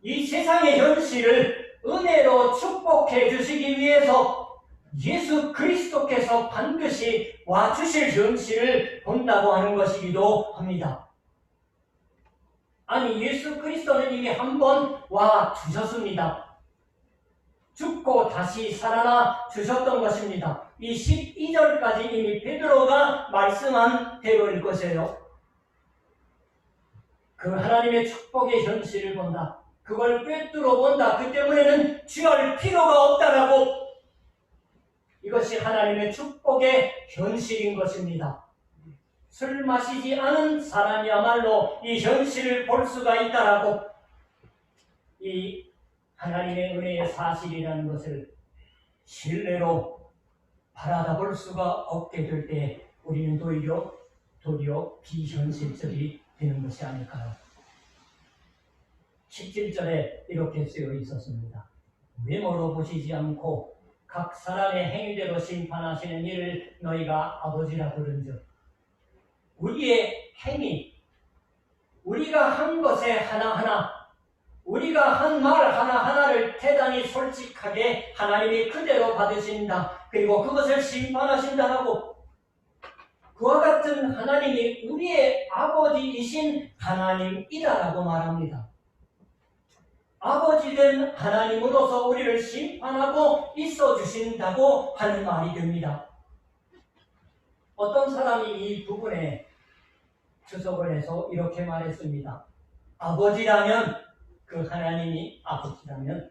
이 세상의 현실을 은혜로 축복해 주시기 위해서 예수 그리스도께서 반드시 와주실 현실을 본다고 하는 것이기도 합니다. 아니, 예수 그리스도는 이미 한 번 와 주셨습니다. 죽고 다시 살아나 주셨던 것입니다. 이 12절까지 이미 베드로가 말씀한 대로일 것이에요. 그 하나님의 축복의 현실을 본다. 그걸 꿰뚫어 본다. 그 때문에는 취할 필요가 없다라고. 이것이 하나님의 축복의 현실인 것입니다. 술 마시지 않은 사람이야말로 이 현실을 볼 수가 있다라고. 이 하나님의 은혜의 사실이라는 것을 신뢰로 바라다 볼 수가 없게 될 때 우리는 도리어 비현실적이 되는 것이 아닐까요? 17절에 이렇게 쓰여 있었습니다. 외모로 보시지 않고 각 사람의 행위대로 심판하시는 이를 너희가 아버지라 부른즉, 우리의 행위, 우리가 한 것에 하나하나, 우리가 한 말 하나하나를 대단히 솔직하게 하나님이 그대로 받으신다. 그리고 그것을 심판하신다라고. 그와 같은 하나님이 우리의 아버지이신 하나님이다라고 말합니다. 아버지 된 하나님으로서 우리를 심판하고 있어 주신다고 하는 말이 됩니다. 어떤 사람이 이 부분에 주석을 해서 이렇게 말했습니다. 아버지라면, 그 하나님이 아버지라면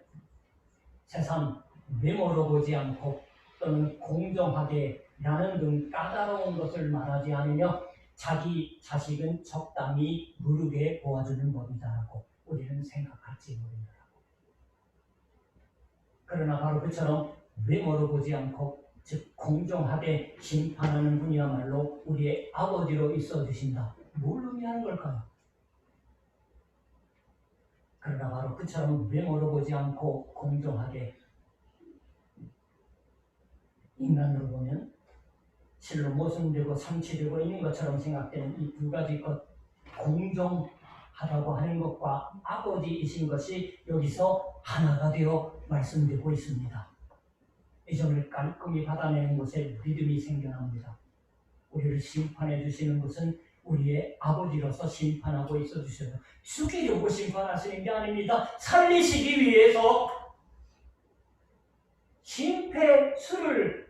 세상 외모로 보지 않고 또는 공정하게 라는 등 까다로운 것을 말하지 않으며 자기 자식은 적당히 무르게 보아주는 법이다라고 우리는 생각할지 모른다라고. 그러나 바로 그처럼 외모로 보지 않고 즉 공정하게 심판하는 분이야말로 우리의 아버지로 있어 주신다. 뭘 의미하는 걸까요? 그러나 바로 그처럼 외모로 보지 않고 공정하게, 인간으로 보면 실로 모순되고 상치되고 있는 것처럼 생각되는 이 두 가지 것, 공정하다고 하는 것과 아버지이신 것이 여기서 하나가 되어 말씀되고 있습니다. 이 점을 깔끔히 받아내는 곳에 믿음이 생겨납니다. 우리를 심판해 주시는 것은 우리의 아버지로서 심판하고 있어 주셔서 죽이려고 심판하시는 게 아닙니다. 살리시기 위해서 심폐수를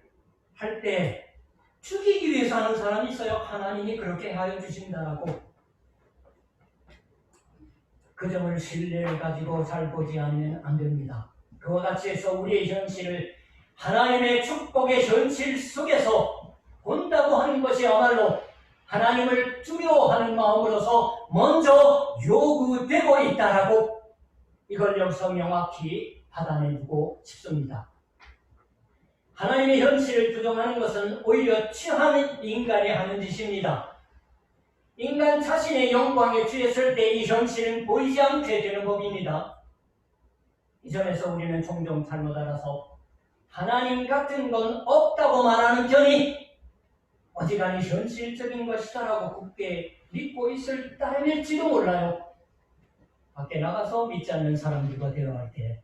할 때 죽이기 위해서 하는 사람이 있어요. 하나님이 그렇게 하여 주신다라고. 그 점을 신뢰를 가지고 잘 보지 않으면 안 됩니다. 그와 같이 해서 우리의 현실을 하나님의 축복의 현실 속에서 본다고 하는 것이야말로 하나님을 두려워하는 마음으로서 먼저 요구되고 있다라고 이걸 여기서 명확히 받아내고 싶습니다. 하나님의 현실을 부정하는 것은 오히려 취한 인간이 하는 짓입니다. 인간 자신의 영광에 취했을 때 이 현실은 보이지 않게 되는 법입니다. 이 점에서 우리는 종종 잘못 알아서 하나님 같은 건 없다고 말하는 편이 어지간히 현실적인 것이다라고 굳게 믿고 있을 따름일지도 몰라요. 밖에 나가서 믿지 않는 사람들과 대화할 때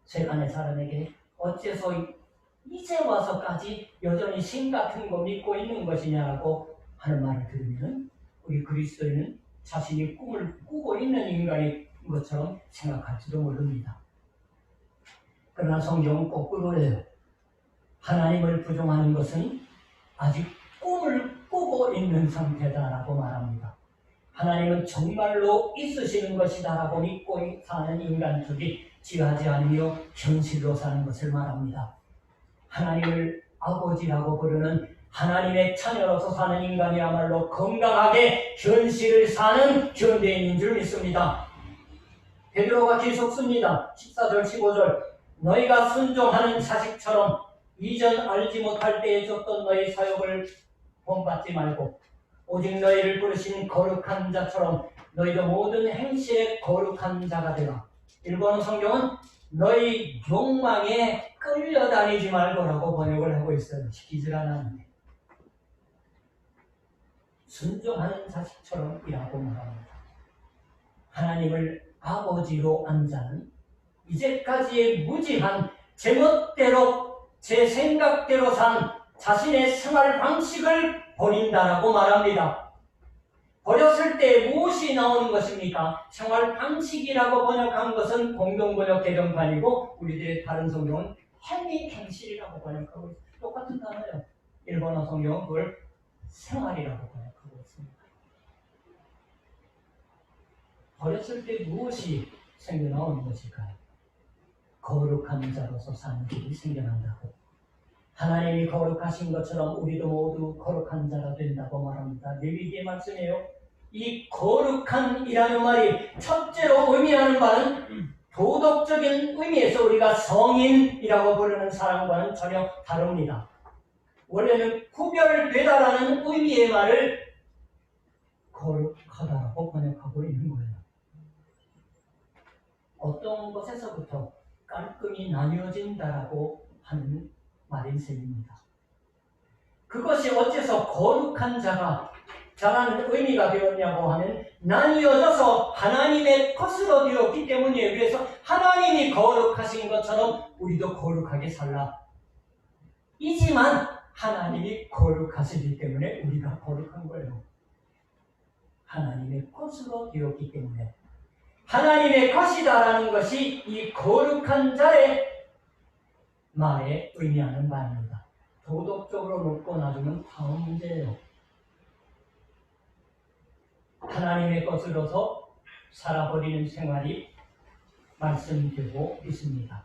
세간의 사람에게 어째서 이제 와서까지 여전히 신 같은 거 믿고 있는 것이냐라고 하는 말을 들으면 우리 그리스도인은 자신이 꿈을 꾸고 있는 인간인 것처럼 생각할지도 모릅니다. 그러나 성경은 거꾸로예요. 하나님을 부정하는 것은 아직 꿈을 꾸고 있는 상태다라고 말합니다. 하나님은 정말로 있으시는 것이다라고 믿고 사는 인간들이 지하지 않으며 현실로 사는 것을 말합니다. 하나님을 아버지라고 부르는 하나님의 자녀로서 사는 인간이야말로 건강하게 현실을 사는 현대인인 줄 믿습니다. 베드로가 계속 씁니다. 14절 15절 너희가 순종하는 자식처럼 이전 알지 못할 때에 줬던 너희 사역을 본받지 말고 오직 너희를 부르신 거룩한 자처럼 너희도 모든 행실에 거룩한 자가 되라. 일본어 성경은 너희 욕망에 끌려다니지 말고라고 번역을 하고 있어요. 시키질 않았는데 순종하는 자식처럼 이라고 말합니다. 하나님을 아버지로 안 자는 이제까지의 무지한 제멋대로 제 생각대로 산 자신의 생활 방식을 버린다라고 말합니다. 버렸을 때 무엇이 나오는 것입니까? 생활 방식이라고 번역한 것은 공동번역 개정판이고 우리들의 다른 성경은 행실이라고 번역하고 있습니다. 똑같은 단어예요. 일본어 성경은 그걸 생활이라고 번역하고 있습니다. 버렸을 때 무엇이 생겨나오는 것일까요? 거룩한 자로서 사는 길이 생겨난다고. 하나님이 거룩하신 것처럼 우리도 모두 거룩한 자가 된다고 말합니다. 레위기의 말씀이에요. 이 거룩한이라는 말이 첫째로 의미하는 바는 도덕적인 의미에서 우리가 성인이라고 부르는 사람과는 전혀 다릅니다. 원래는 구별되다라는 의미의 말을 거룩하다라고 번역하고 있는 거예요. 어떤 것에서부터 깔끔히 나뉘어진다라고 하는 말인 셈입니다. 그것이 어째서 거룩한 자가 자라는 의미가 되었냐고 하면 나뉘어져서 하나님의 것으로 되었기 때문이에요. 그래서 하나님이 거룩하신 것처럼 우리도 거룩하게 살라. 이지만 하나님이 거룩하시기 때문에 우리가 거룩한 거예요. 하나님의 것으로 되었기 때문에 하나님의 것이다라는 것이 이 거룩한 자의 말에 의미하는 바입니다. 도덕적으로 놓고 놔두면 다음 문제예요. 하나님의 것으로서 살아버리는 생활이 말씀되고 있습니다.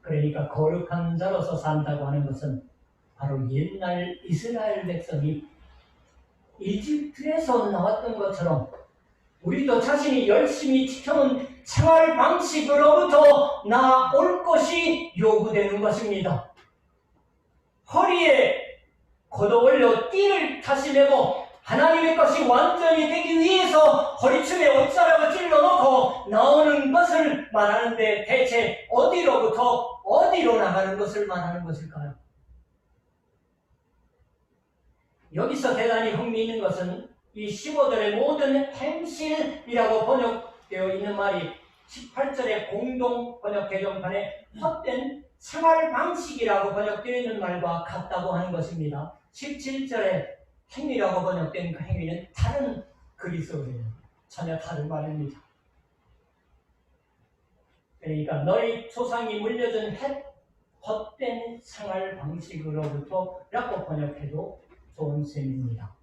그러니까 거룩한 자로서 산다고 하는 것은 바로 옛날 이스라엘 백성이 이집트에서 나왔던 것처럼 우리도 자신이 열심히 지켜온 생활 방식으로부터 나올 것이 요구되는 것입니다. 허리에 걷어 올려 띠를 다시 메고 하나님의 것이 완전히 되기 위해서 허리춤에 옷자락을 찔러놓고 나오는 것을 말하는데 대체 어디로부터 어디로 나가는 것을 말하는 것일까요? 여기서 대단히 흥미있는 것은 이 15절의 모든 행실이라고 번역되어 있는 말이 18절의 공동 번역 개정판에 헛된 생활 방식이라고 번역되어 있는 말과 같다고 하는 것입니다. 17절에 행위라고 번역된 그 행위는 다른 그리스어예요. 전혀 다른 말입니다. 그러니까 너희 조상이 물려준 헛된 생활 방식으로부터라고 번역해도 좋은 셈입니다.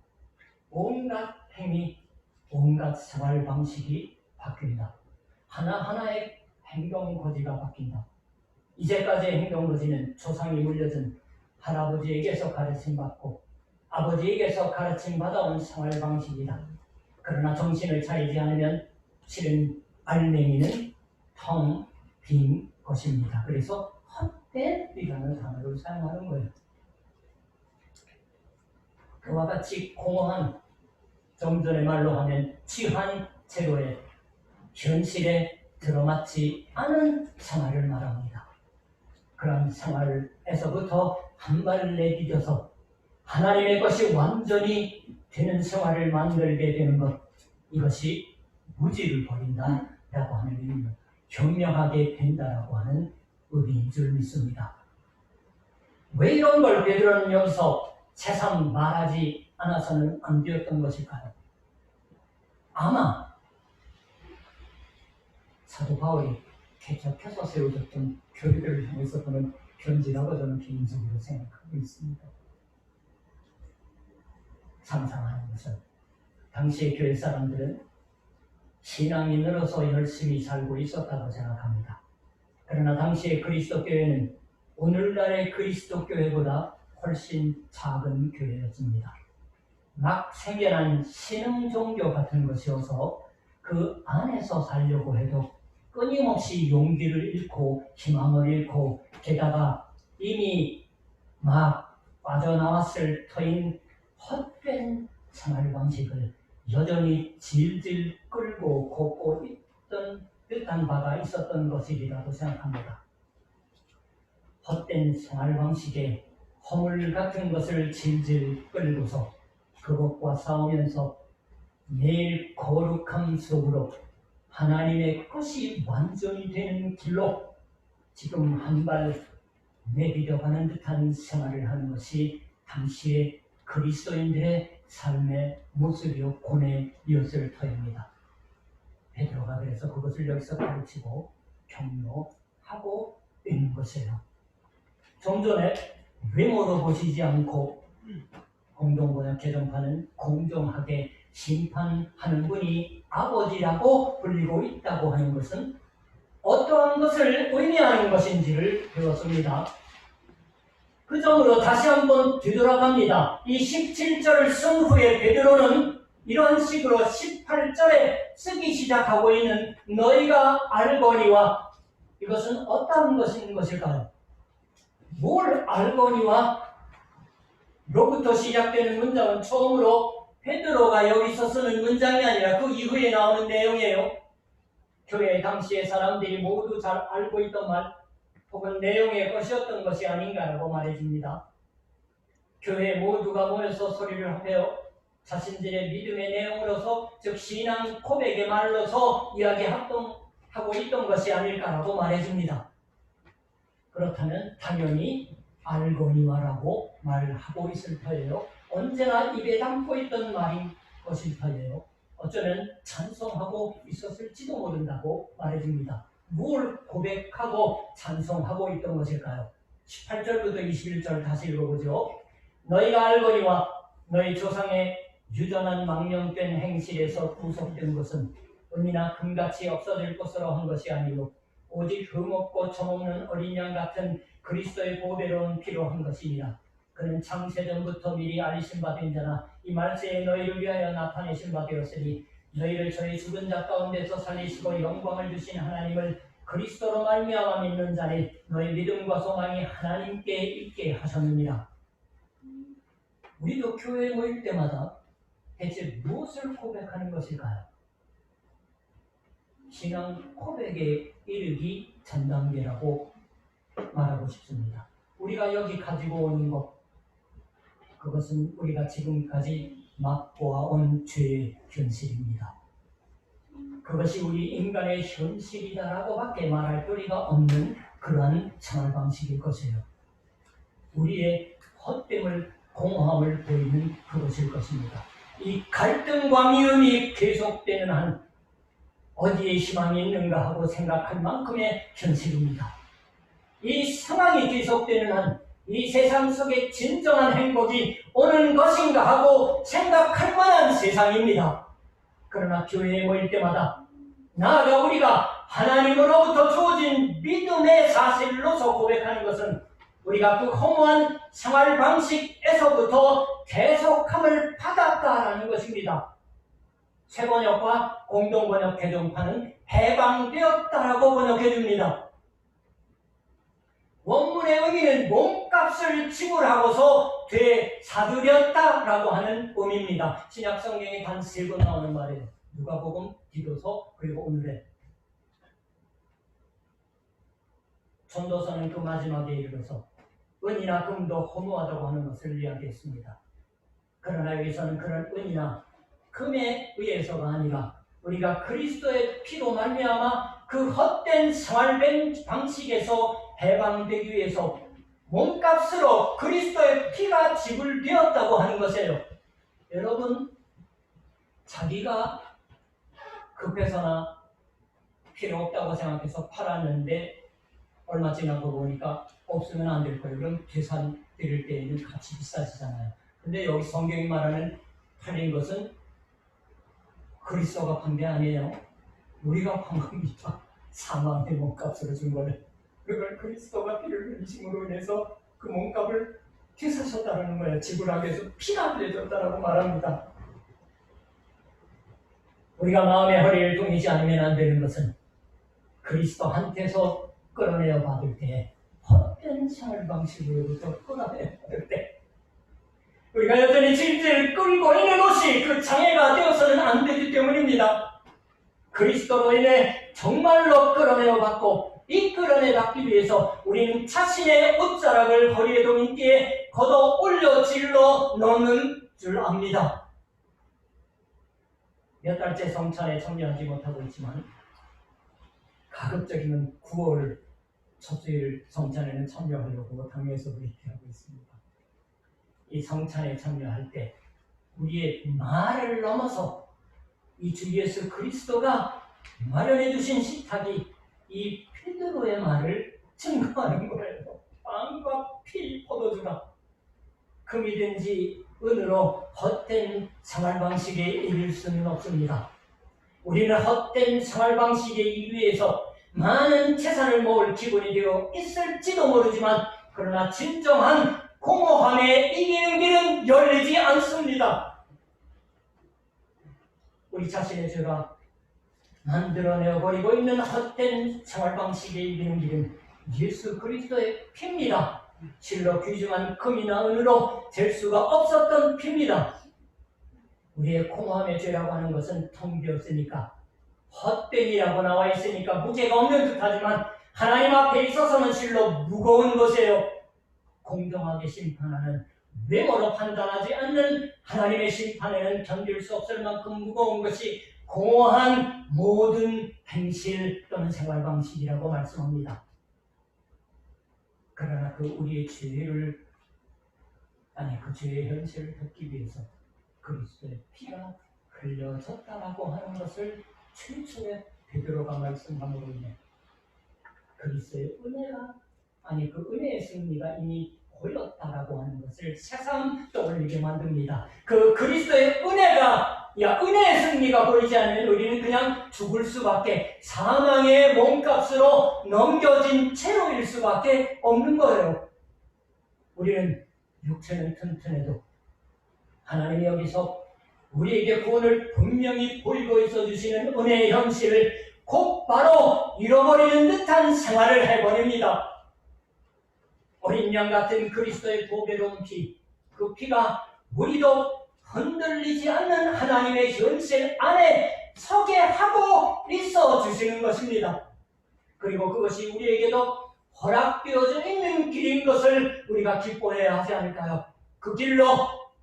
온갖 행위, 온갖 생활 방식이 바뀐다. 하나하나의 행동거지가 바뀐다. 이제까지의 행동거지는 조상이 물려준 할아버지에게서 가르침받고 아버지에게서 가르침받아온 생활 방식이다. 그러나 정신을 차리지 않으면 실은 알맹이는 텅 빈 것입니다. 그래서 헛된이라는 단어를 사용하는 거예요. 그와 같이 공허한, 좀 전에 말로 하면 취한 제도의 현실에 들어맞지 않은 생활을 말합니다. 그런 생활에서부터 한 발 내디뎌서 하나님의 것이 완전히 되는 생활을 만들게 되는 것, 이것이 무지를 버린다라고 하는 의미입니다. 현명하게 된다라고 하는 의미인 줄 믿습니다. 왜 이런 걸 베드로는 여기서 새삼 말하지 않아서는 안 되었던 것일까요? 아마 사도 바울이 개척해서 세워졌던 교회들을 향해서 보는 편지라고 저는 개인적으로 생각하고 있습니다. 상상하는 것은 당시의 교회 사람들은 신앙인으로서 열심히 살고 있었다고 생각합니다. 그러나 당시의 그리스도 교회는 오늘날의 그리스도 교회보다 훨씬 작은 교회였습니다. 막 생겨난 신흥 종교 같은 것이어서 그 안에서 살려고 해도 끊임없이 용기를 잃고 희망을 잃고, 게다가 이미 막 빠져나왔을 터인 헛된 생활 방식을 여전히 질질 끌고 걷고 있던 듯한 바가 있었던 것이라고 생각합니다. 헛된 생활 방식에 허물 같은 것을 질질 끌고서 그것과 싸우면서 매일 거룩함 속으로 하나님의 것이 완전히 되는 길로 지금 한 발 내디뎌가는 듯한 생활을 하는 것이 당시의 그리스도인들의 삶의 모습이요 고뇌이었을 터입니다. 베드로가 그래서 그것을 여기서 가르치고 격려하고 있는 것이에요. 좀 전에 외모로 보시지 않고 공동번역 개정판은 공정하게 심판하는 분이 아버지라고 불리고 있다고 하는 것은 어떠한 것을 의미하는 것인지를 배웠습니다. 그 점으로 다시 한번 뒤돌아갑니다. 이 17절을 쓴 후에 베드로는 이런 식으로 18절에 쓰기 시작하고 있는 너희가 알거니와, 이것은 어떠한 것일까요? 뭘 알거니와 로부터 시작되는 문장은 처음으로 베드로가 여기서 쓰는 문장이 아니라 그 이후에 나오는 내용이에요. 교회 당시의 사람들이 모두 잘 알고 있던 말 혹은 내용의 것이었던 것이 아닌가라고 말해줍니다. 교회 모두가 모여서 소리를 합해요. 자신들의 믿음의 내용으로서, 즉 신앙 고백의 말로서 이야기하고 있던 것이 아닐까라고 말해줍니다. 그렇다면 당연히 알거니와라고 말하고 있을 터예요. 언제나 입에 담고 있던 말인 것일 터예요. 어쩌면 찬송하고 있었을지도 모른다고 말해줍니다. 뭘 고백하고 찬송하고 있던 것일까요? 18절부터 21절 다시 읽어보죠. 너희가 알거니와 너희 조상의 유전한 망령된 행실에서 구속된 것은 은이나 금같이 없어질 것으로 한 것이 아니요 오직 흠없고 점없는 어린 양 같은 그리스도의 보배로운 피로 한 것이니라. 그는 창세전부터 미리 알리신 바 된 자나 이 말세에 너희를 위하여 나타내신 바 되었으니 너희를 저희 죽은 자 가운데서 살리시고 영광을 주신 하나님을 그리스도로 말미암아 믿는 자니 너희 믿음과 소망이 하나님께 있게 하셨느니라. 우리도 교회에 모일 때마다 대체 무엇을 고백하는 것일까요? 신앙 고백에 이르기 전 단계라고 말하고 싶습니다. 우리가 여기 가지고 오는 것, 그것은 우리가 지금까지 맛보아온 죄의 현실입니다. 그것이 우리 인간의 현실이다라고 밖에 말할 도리가 없는 그러한 생활 방식일 것이에요. 우리의 헛됨을, 공허함을 보이는 그것일 것입니다. 이 갈등과 미움이 계속되는 한 어디에 희망이 있는가 하고 생각할 만큼의 현실입니다. 이 상황이 계속되는 한 이 세상 속에 진정한 행복이 오는 것인가 하고 생각할 만한 세상입니다. 그러나 교회에 모일 때마다 나아가 우리가 하나님으로부터 주어진 믿음의 사실로서 고백하는 것은 우리가 그 허무한 생활 방식에서부터 대속함을 받았다라는 것입니다. 새번역과 공동번역 개정판은 해방되었다라고 번역해 줍니다. 원문의 의미는 몸값을 지불하고서 되사들였다라고 하는 의미입니다. 신약 성경에 단 3번 나오는 말이에요. 누가복음, 디도서, 그리고 오늘의 전도서는 그 마지막에 이르러서 은이나 금도 허무하다고 하는 것을 이야기했습니다. 그러나 여기서는 그런 은이나 금에 의해서가 아니라 우리가 그리스도의 피로 말미암아 그 헛된 생활 방식에서 해방되기 위해서 몸값으로 그리스도의 피가 지불되었다고 하는 것이에요. 여러분, 자기가 급해서나 필요 없다고 생각해서 팔았는데 얼마 지나고 보니까 없으면 안 될 거예요. 그럼 계산 드릴 때에는 같이 비싸지잖아요. 근데 여기 성경이 말하는 팔린 것은 그리스도가 판 게 아니에요. 우리가 판 겁니다. 사망의 몸값으로 준 거를. 그걸 그리스도가 피를 흘리심으로 인해서 그 몸값을 되사셨다는 거예요. 지불하기 위해서 피가 흘려졌다라고 말합니다. 우리가 마음의 허리를 동이지 않으면 안 되는 것은 그리스도한테서 끌어내어 받을 때 헛된 생활 방식으로부터 끌어내어 받을 때 우리가 여전히 질질 끌고 있는 것이 그 장애가 되어서는 안 되기 때문입니다. 그리스도로 인해 정말로 끌어내어 받고 이 끌어내 받기 위해서 우리는 자신의 옷자락을 허리에 동인 띠에 걷어 올려 질러 넣는 줄 압니다. 몇 달째 성찬에 참여하지 못하고 있지만 가급적이면 9월 첫 주일 성찬에는 참여하려고 당에서 회의하고 있습니다. 이 성찬에 참여할 때 우리의 말을 넘어서 이 주 예수 그리스도가 마련해 주신 식탁이 이 베드로의 말을 증거하는 거예요. 빵과 피, 포도주가 금이든지 은으로 헛된 생활 방식에 이를 수는 없습니다. 우리는 헛된 생활 방식에 이르기 위해서 많은 재산을 모을 기분이 되어 있을지도 모르지만 그러나 진정한 공허함에 이기는 길은 열리지 않습니다. 우리 자신의 죄가 만들어내어버리고 있는 헛된 생활 방식에 이기는 길은 예수 그리스도의 피입니다. 실로 귀중한 금이나 은으로 될 수가 없었던 피입니다. 우리의 공허함의 죄라고 하는 것은 텅 비었으니까 헛된이라고 나와 있으니까 무게가 없는 듯하지만 하나님 앞에 있어서는 실로 무거운 것이에요. 공정하게 심판하는 외모로 판단하지 않는 하나님의 심판에는 견딜 수 없을 만큼 무거운 것이 공허한 모든 행실 또는 생활 방식이라고 말씀합니다. 그러나 그 우리의 죄를 그 죄의 현실을 덮기 위해서 그리스도의 피가 흘려졌다라고 하는 것을 최초에 베드로가 말씀함으로 인해 그리스도의 은혜가 그 은혜의 승리가 이미 보였다라고 하는 것을 새삼 떠올리게 만듭니다. 그 그리스도의 은혜의 승리가 보이지 않으면 우리는 그냥 죽을 수밖에, 사망의 몸값으로 넘겨진 채로일 수밖에 없는 거예요. 우리는 육체는 튼튼해도 하나님이 여기서 우리에게 구원을 분명히 보이고 있어 주시는 은혜의 현실을 곧바로 잃어버리는 듯한 생활을 해버립니다. 어린 양 같은 그리스도의 보배로운 피, 그 피가 우리도 흔들리지 않는 하나님의 현실 안에 서게 하고 있어 주시는 것입니다. 그리고 그것이 우리에게도 허락되어져 있는 길인 것을 우리가 기뻐해야 하지 않을까요? 그 길로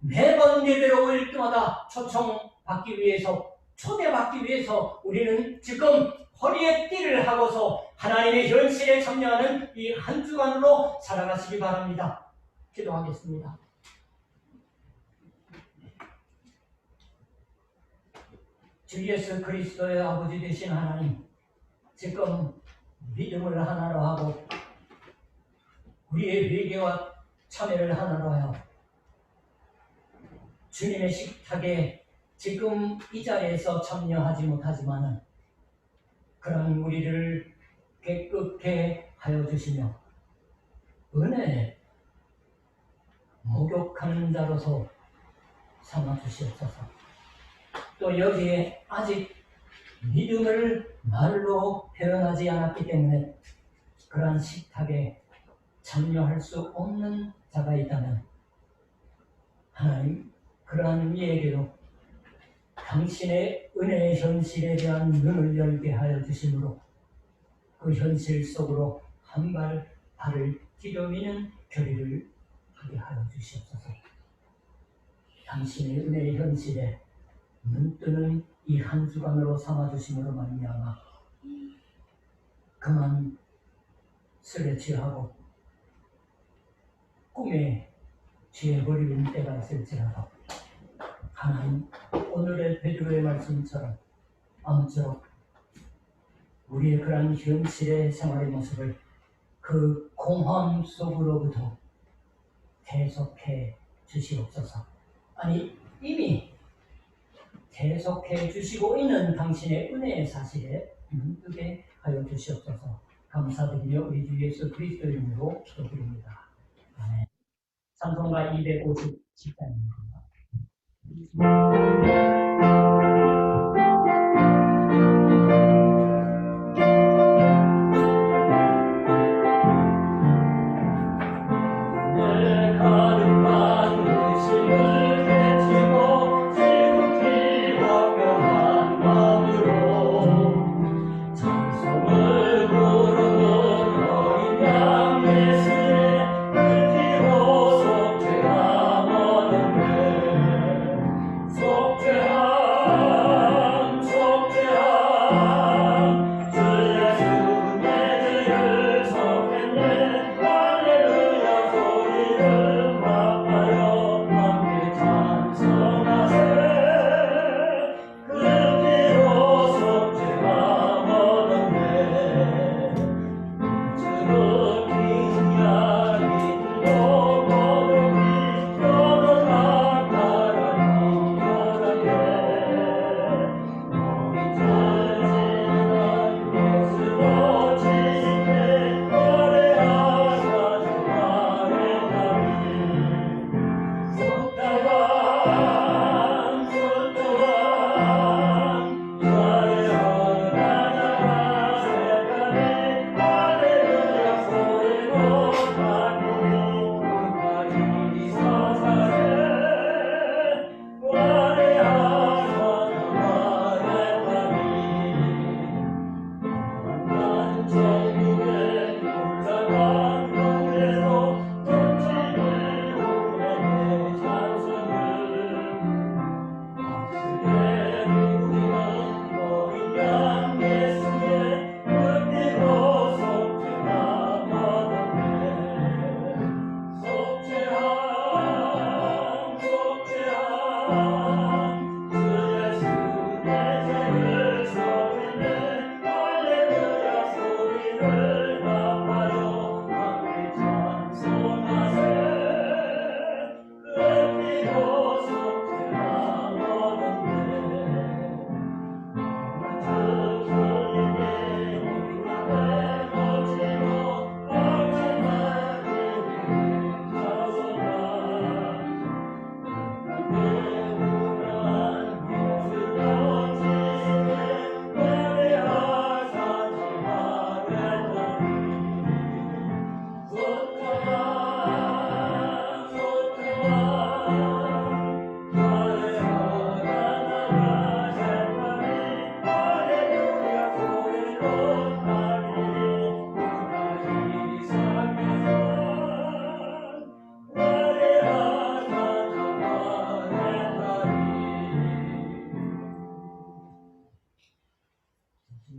매번 예배로 올 때마다 초청받기 위해서, 초대받기 위해서 우리는 지금 허리에 띠를 하고서 하나님의 현실에 참여하는 이 한 주간으로 살아가시기 바랍니다. 기도하겠습니다. 주 예수 그리스도의 아버지 되신 하나님, 지금 믿음을 하나로 하고 우리의 회개와 참회를 하나로 하여 주님의 식탁에 지금 이 자리에서 참여하지 못하지만은 그런 우리를 깨끗게 하여 주시며 은혜에 목욕하는 자로서 삼아 주시옵소서. 또 여기에 아직 믿음을 말로 표현하지 않았기 때문에 그러한 식탁에 참여할 수 없는 자가 있다면 하나님 그러한 이에게도 당신의 은혜의 현실에 대한 눈을 열게 하여 주심으로 그 현실 속으로 한 발을 디뎌미는 결의를 하게 하여 주시옵소서. 당신의 은혜의 현실에 눈뜨는 이 한 주간으로 삼아주심으로 말미암아 그만 술에 취하고 꿈에 취해버리는 때가 있을지라도 하나님 오늘의 베드로의 말씀처럼 아무쪼록 우리의 그런 현실의 생활의 모습을 그 공허함 속으로부터 대속해 주시옵소서. 아니 이미 대속해 주시고 있는 당신의 은혜의 사실에 눈뜨게 하여 주시옵소서. 감사드리며 우리 주 예수 그리스도 이름으로 기도드립니다. 아멘. 찬송가 250장입니다.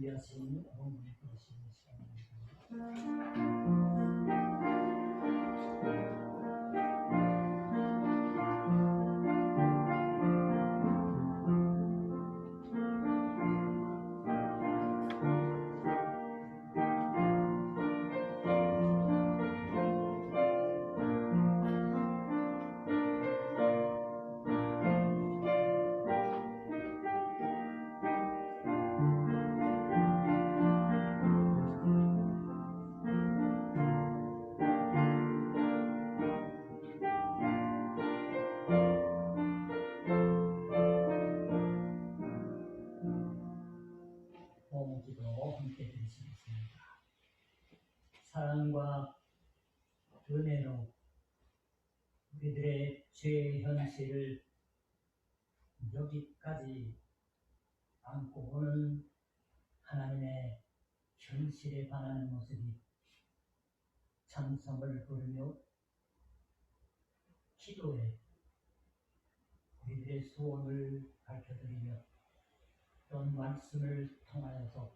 준비하신 어머니 부르시는 시간입니다. 현실을 여기까지 안고 오는 하나님의 현실에 반하는 모습이 찬송을 부르며 기도에 우리들의 소원을 밝혀드리며 또한 말씀을 통하여서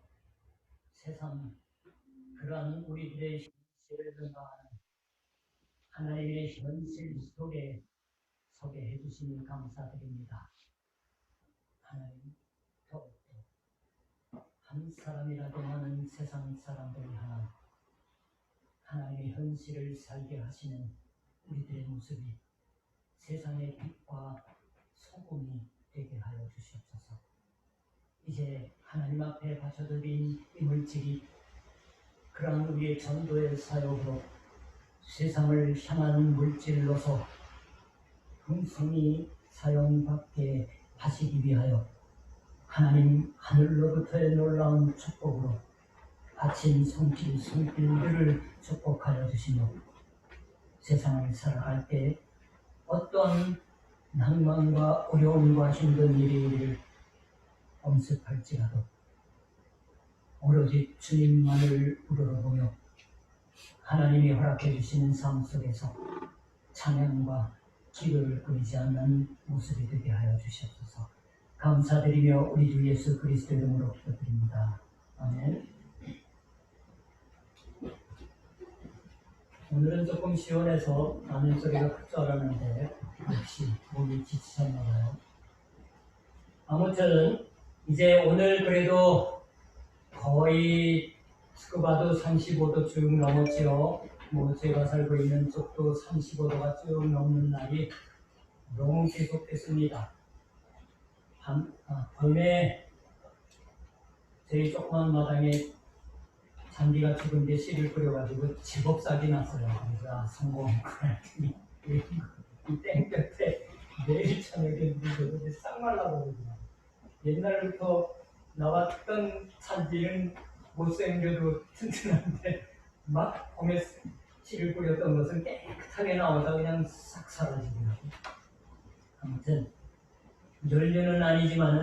세상 그러한 우리들의 현실을 능가하는 하나님의 현실 속에 서게 해주시니 감사드립니다. 하나님 더욱더 한 사람이라도 많은 세상 사람들을 향한 하나님의 현실을 살게 하시는 우리들의 모습이 세상의 빛과 소금이 되게 하여 주시옵소서. 이제 하나님 앞에 바쳐드린 이 물질이 그러한 우리의 전도의 사역으로 세상을 향한 물질로서 풍성히 사용받게 하시기 위하여 하나님 하늘로부터의 놀라운 축복으로 아침 손길들을 축복하여 주시며 세상을 살아갈 때 어떠한 낭만과 어려움과 힘든 일이 우리를 엄습할지라도 오로지 주님만을 우러러보며 하나님이 허락해 주시는 삶 속에서 찬양과 기도를 끊이지 않는 모습이 되게 하여 주시옵소서. 감사드리며 우리 주 예수 그리스도 이름으로 기도드립니다. 아멘. 오늘은 조금 시원해서 아멘 소리가 클 줄 알았는데 역시 몸이 지치셨나봐요. 아무튼 이제 오늘 그래도 거의 스쿠바도 35도 쭉 넘었지요. 뭐 제가 살고 있는 쪽도 35도가 쭉 넘는 날이 너무 계속됐습니다. 봄에 저희 조그만 마당에 잔디가 죽은 데 씨를 뿌려가지고 제법 싹이 났어요. 그래서 성공했더니 이 땡볕에 내일 저녁에 물이 싹 말라버리더라고요. 옛날부터 나왔던 잔디는 못생겨도 튼튼한데 막 봄에 씨를 뿌렸던 것은 깨끗하게 나오다 그냥 싹 사라지더라고요. 아무튼 연륜은 아니지만은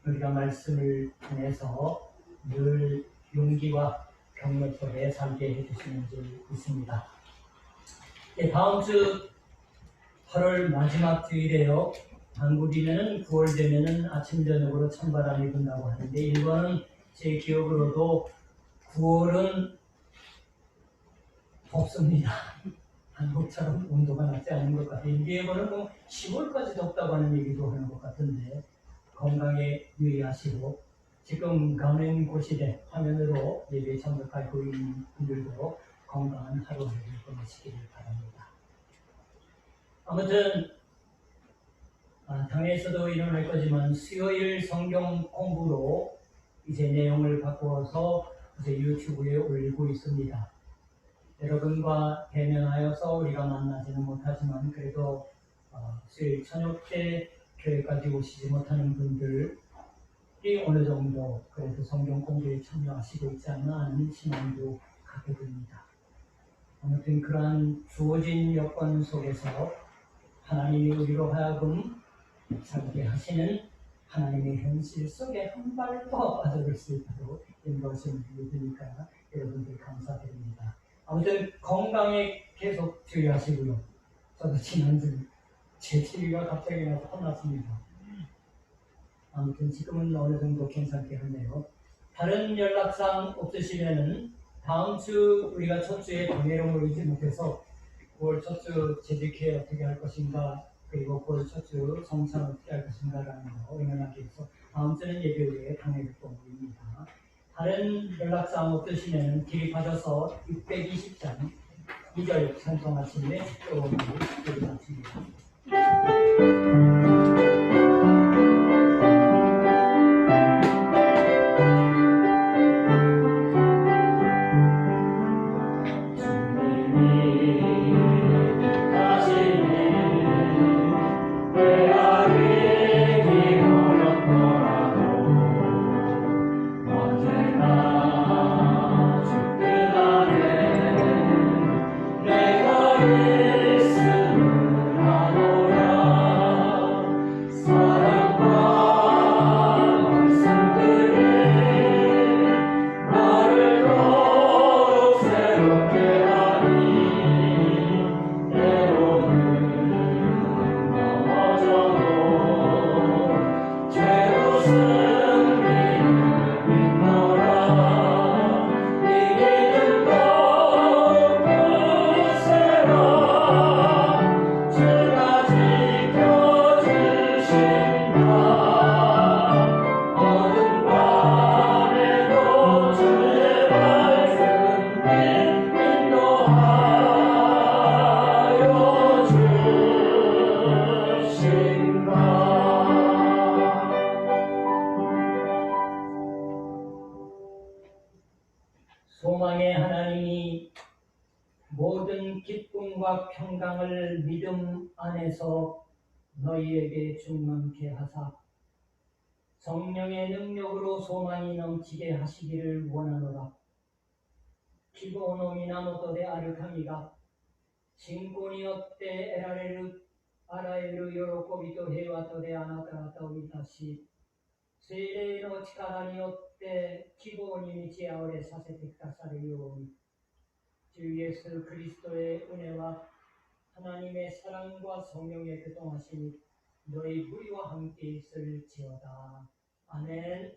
우리가 말씀을 통해서 늘 용기와 격려 속에 살게 해주시는 줄 믿습니다. 다음 주 8월 마지막 주일에요. 한국이면은 9월 되면은 아침 저녁으로 찬바람이 분다고 하는데 일본은 제 기억으로도 9월은 덥습니다. 한국처럼 온도가 낮지 않은 것 같아요. 일본은 뭐 10월까지 덥다고 하는 얘기도 하는 것 같은데 건강에 유의하시고 지금 가는 곳이래 화면으로 예배에 참석하고 있는 분들도 건강한 하루를 보내시기를 바랍니다. 아무튼 당에서도 일어날 거지만 수요일 성경 공부로 이제 내용을 바꾸어서 이제 유튜브에 올리고 있습니다. 여러분과 대면하여서 우리가 만나지는 못하지만 그래도 수요일 저녁 때 교회까지 오시지 못하는 분들이 어느 정도 그래도 성경 공부에 참여하시고 있지 않나 하는 희망도 갖게 됩니다. 아무튼 그러한 주어진 여건 속에서 하나님이 우리로 하여금 살게 하시는 하나님의 현실 속에 한 발 더 빠져볼 수 있도록 인도하시는 믿으니까 여러분들 감사드립니다. 아무튼 건강에 계속 주의하시고요. 저도 지난주 제 TV가 갑자기 나서 혼났습니다. 아무튼 지금은 어느 정도 괜찮게 하네요. 다른 연락상 없으시면은 다음 주 우리가 첫 주에 강의로 모이지 못해서 9월 첫 주 재직회 어떻게 할 것인가 그리고 9월 첫 주 성찬 어떻게 할 것인가라는 거 응원하기 위해서 다음 주는 예배 후에 강의를 또 모입니다. 다른 연락상 없으시면 기립하셔서 620장 2절 찬송하시면 또 모두 마칩니다. 내가 예수를 하노라 소망의 하나님이 모든 기쁨과 평강을 믿음 안에서 너희에게 충만케 하사 성령의 능력으로 소망이 넘치게 하시기를 원하노라. 기고노 미나모토 데 아る神が信仰によって得られるあらゆる喜びと平和とであなた方を満たし、聖霊の力によって希望に満ち溢れさせてくださるように、주 예수 그리스도의 은혜와 하나님의 사랑과 성령의 교통하심이 너희 무리와 함께 있을지어다. 아멘.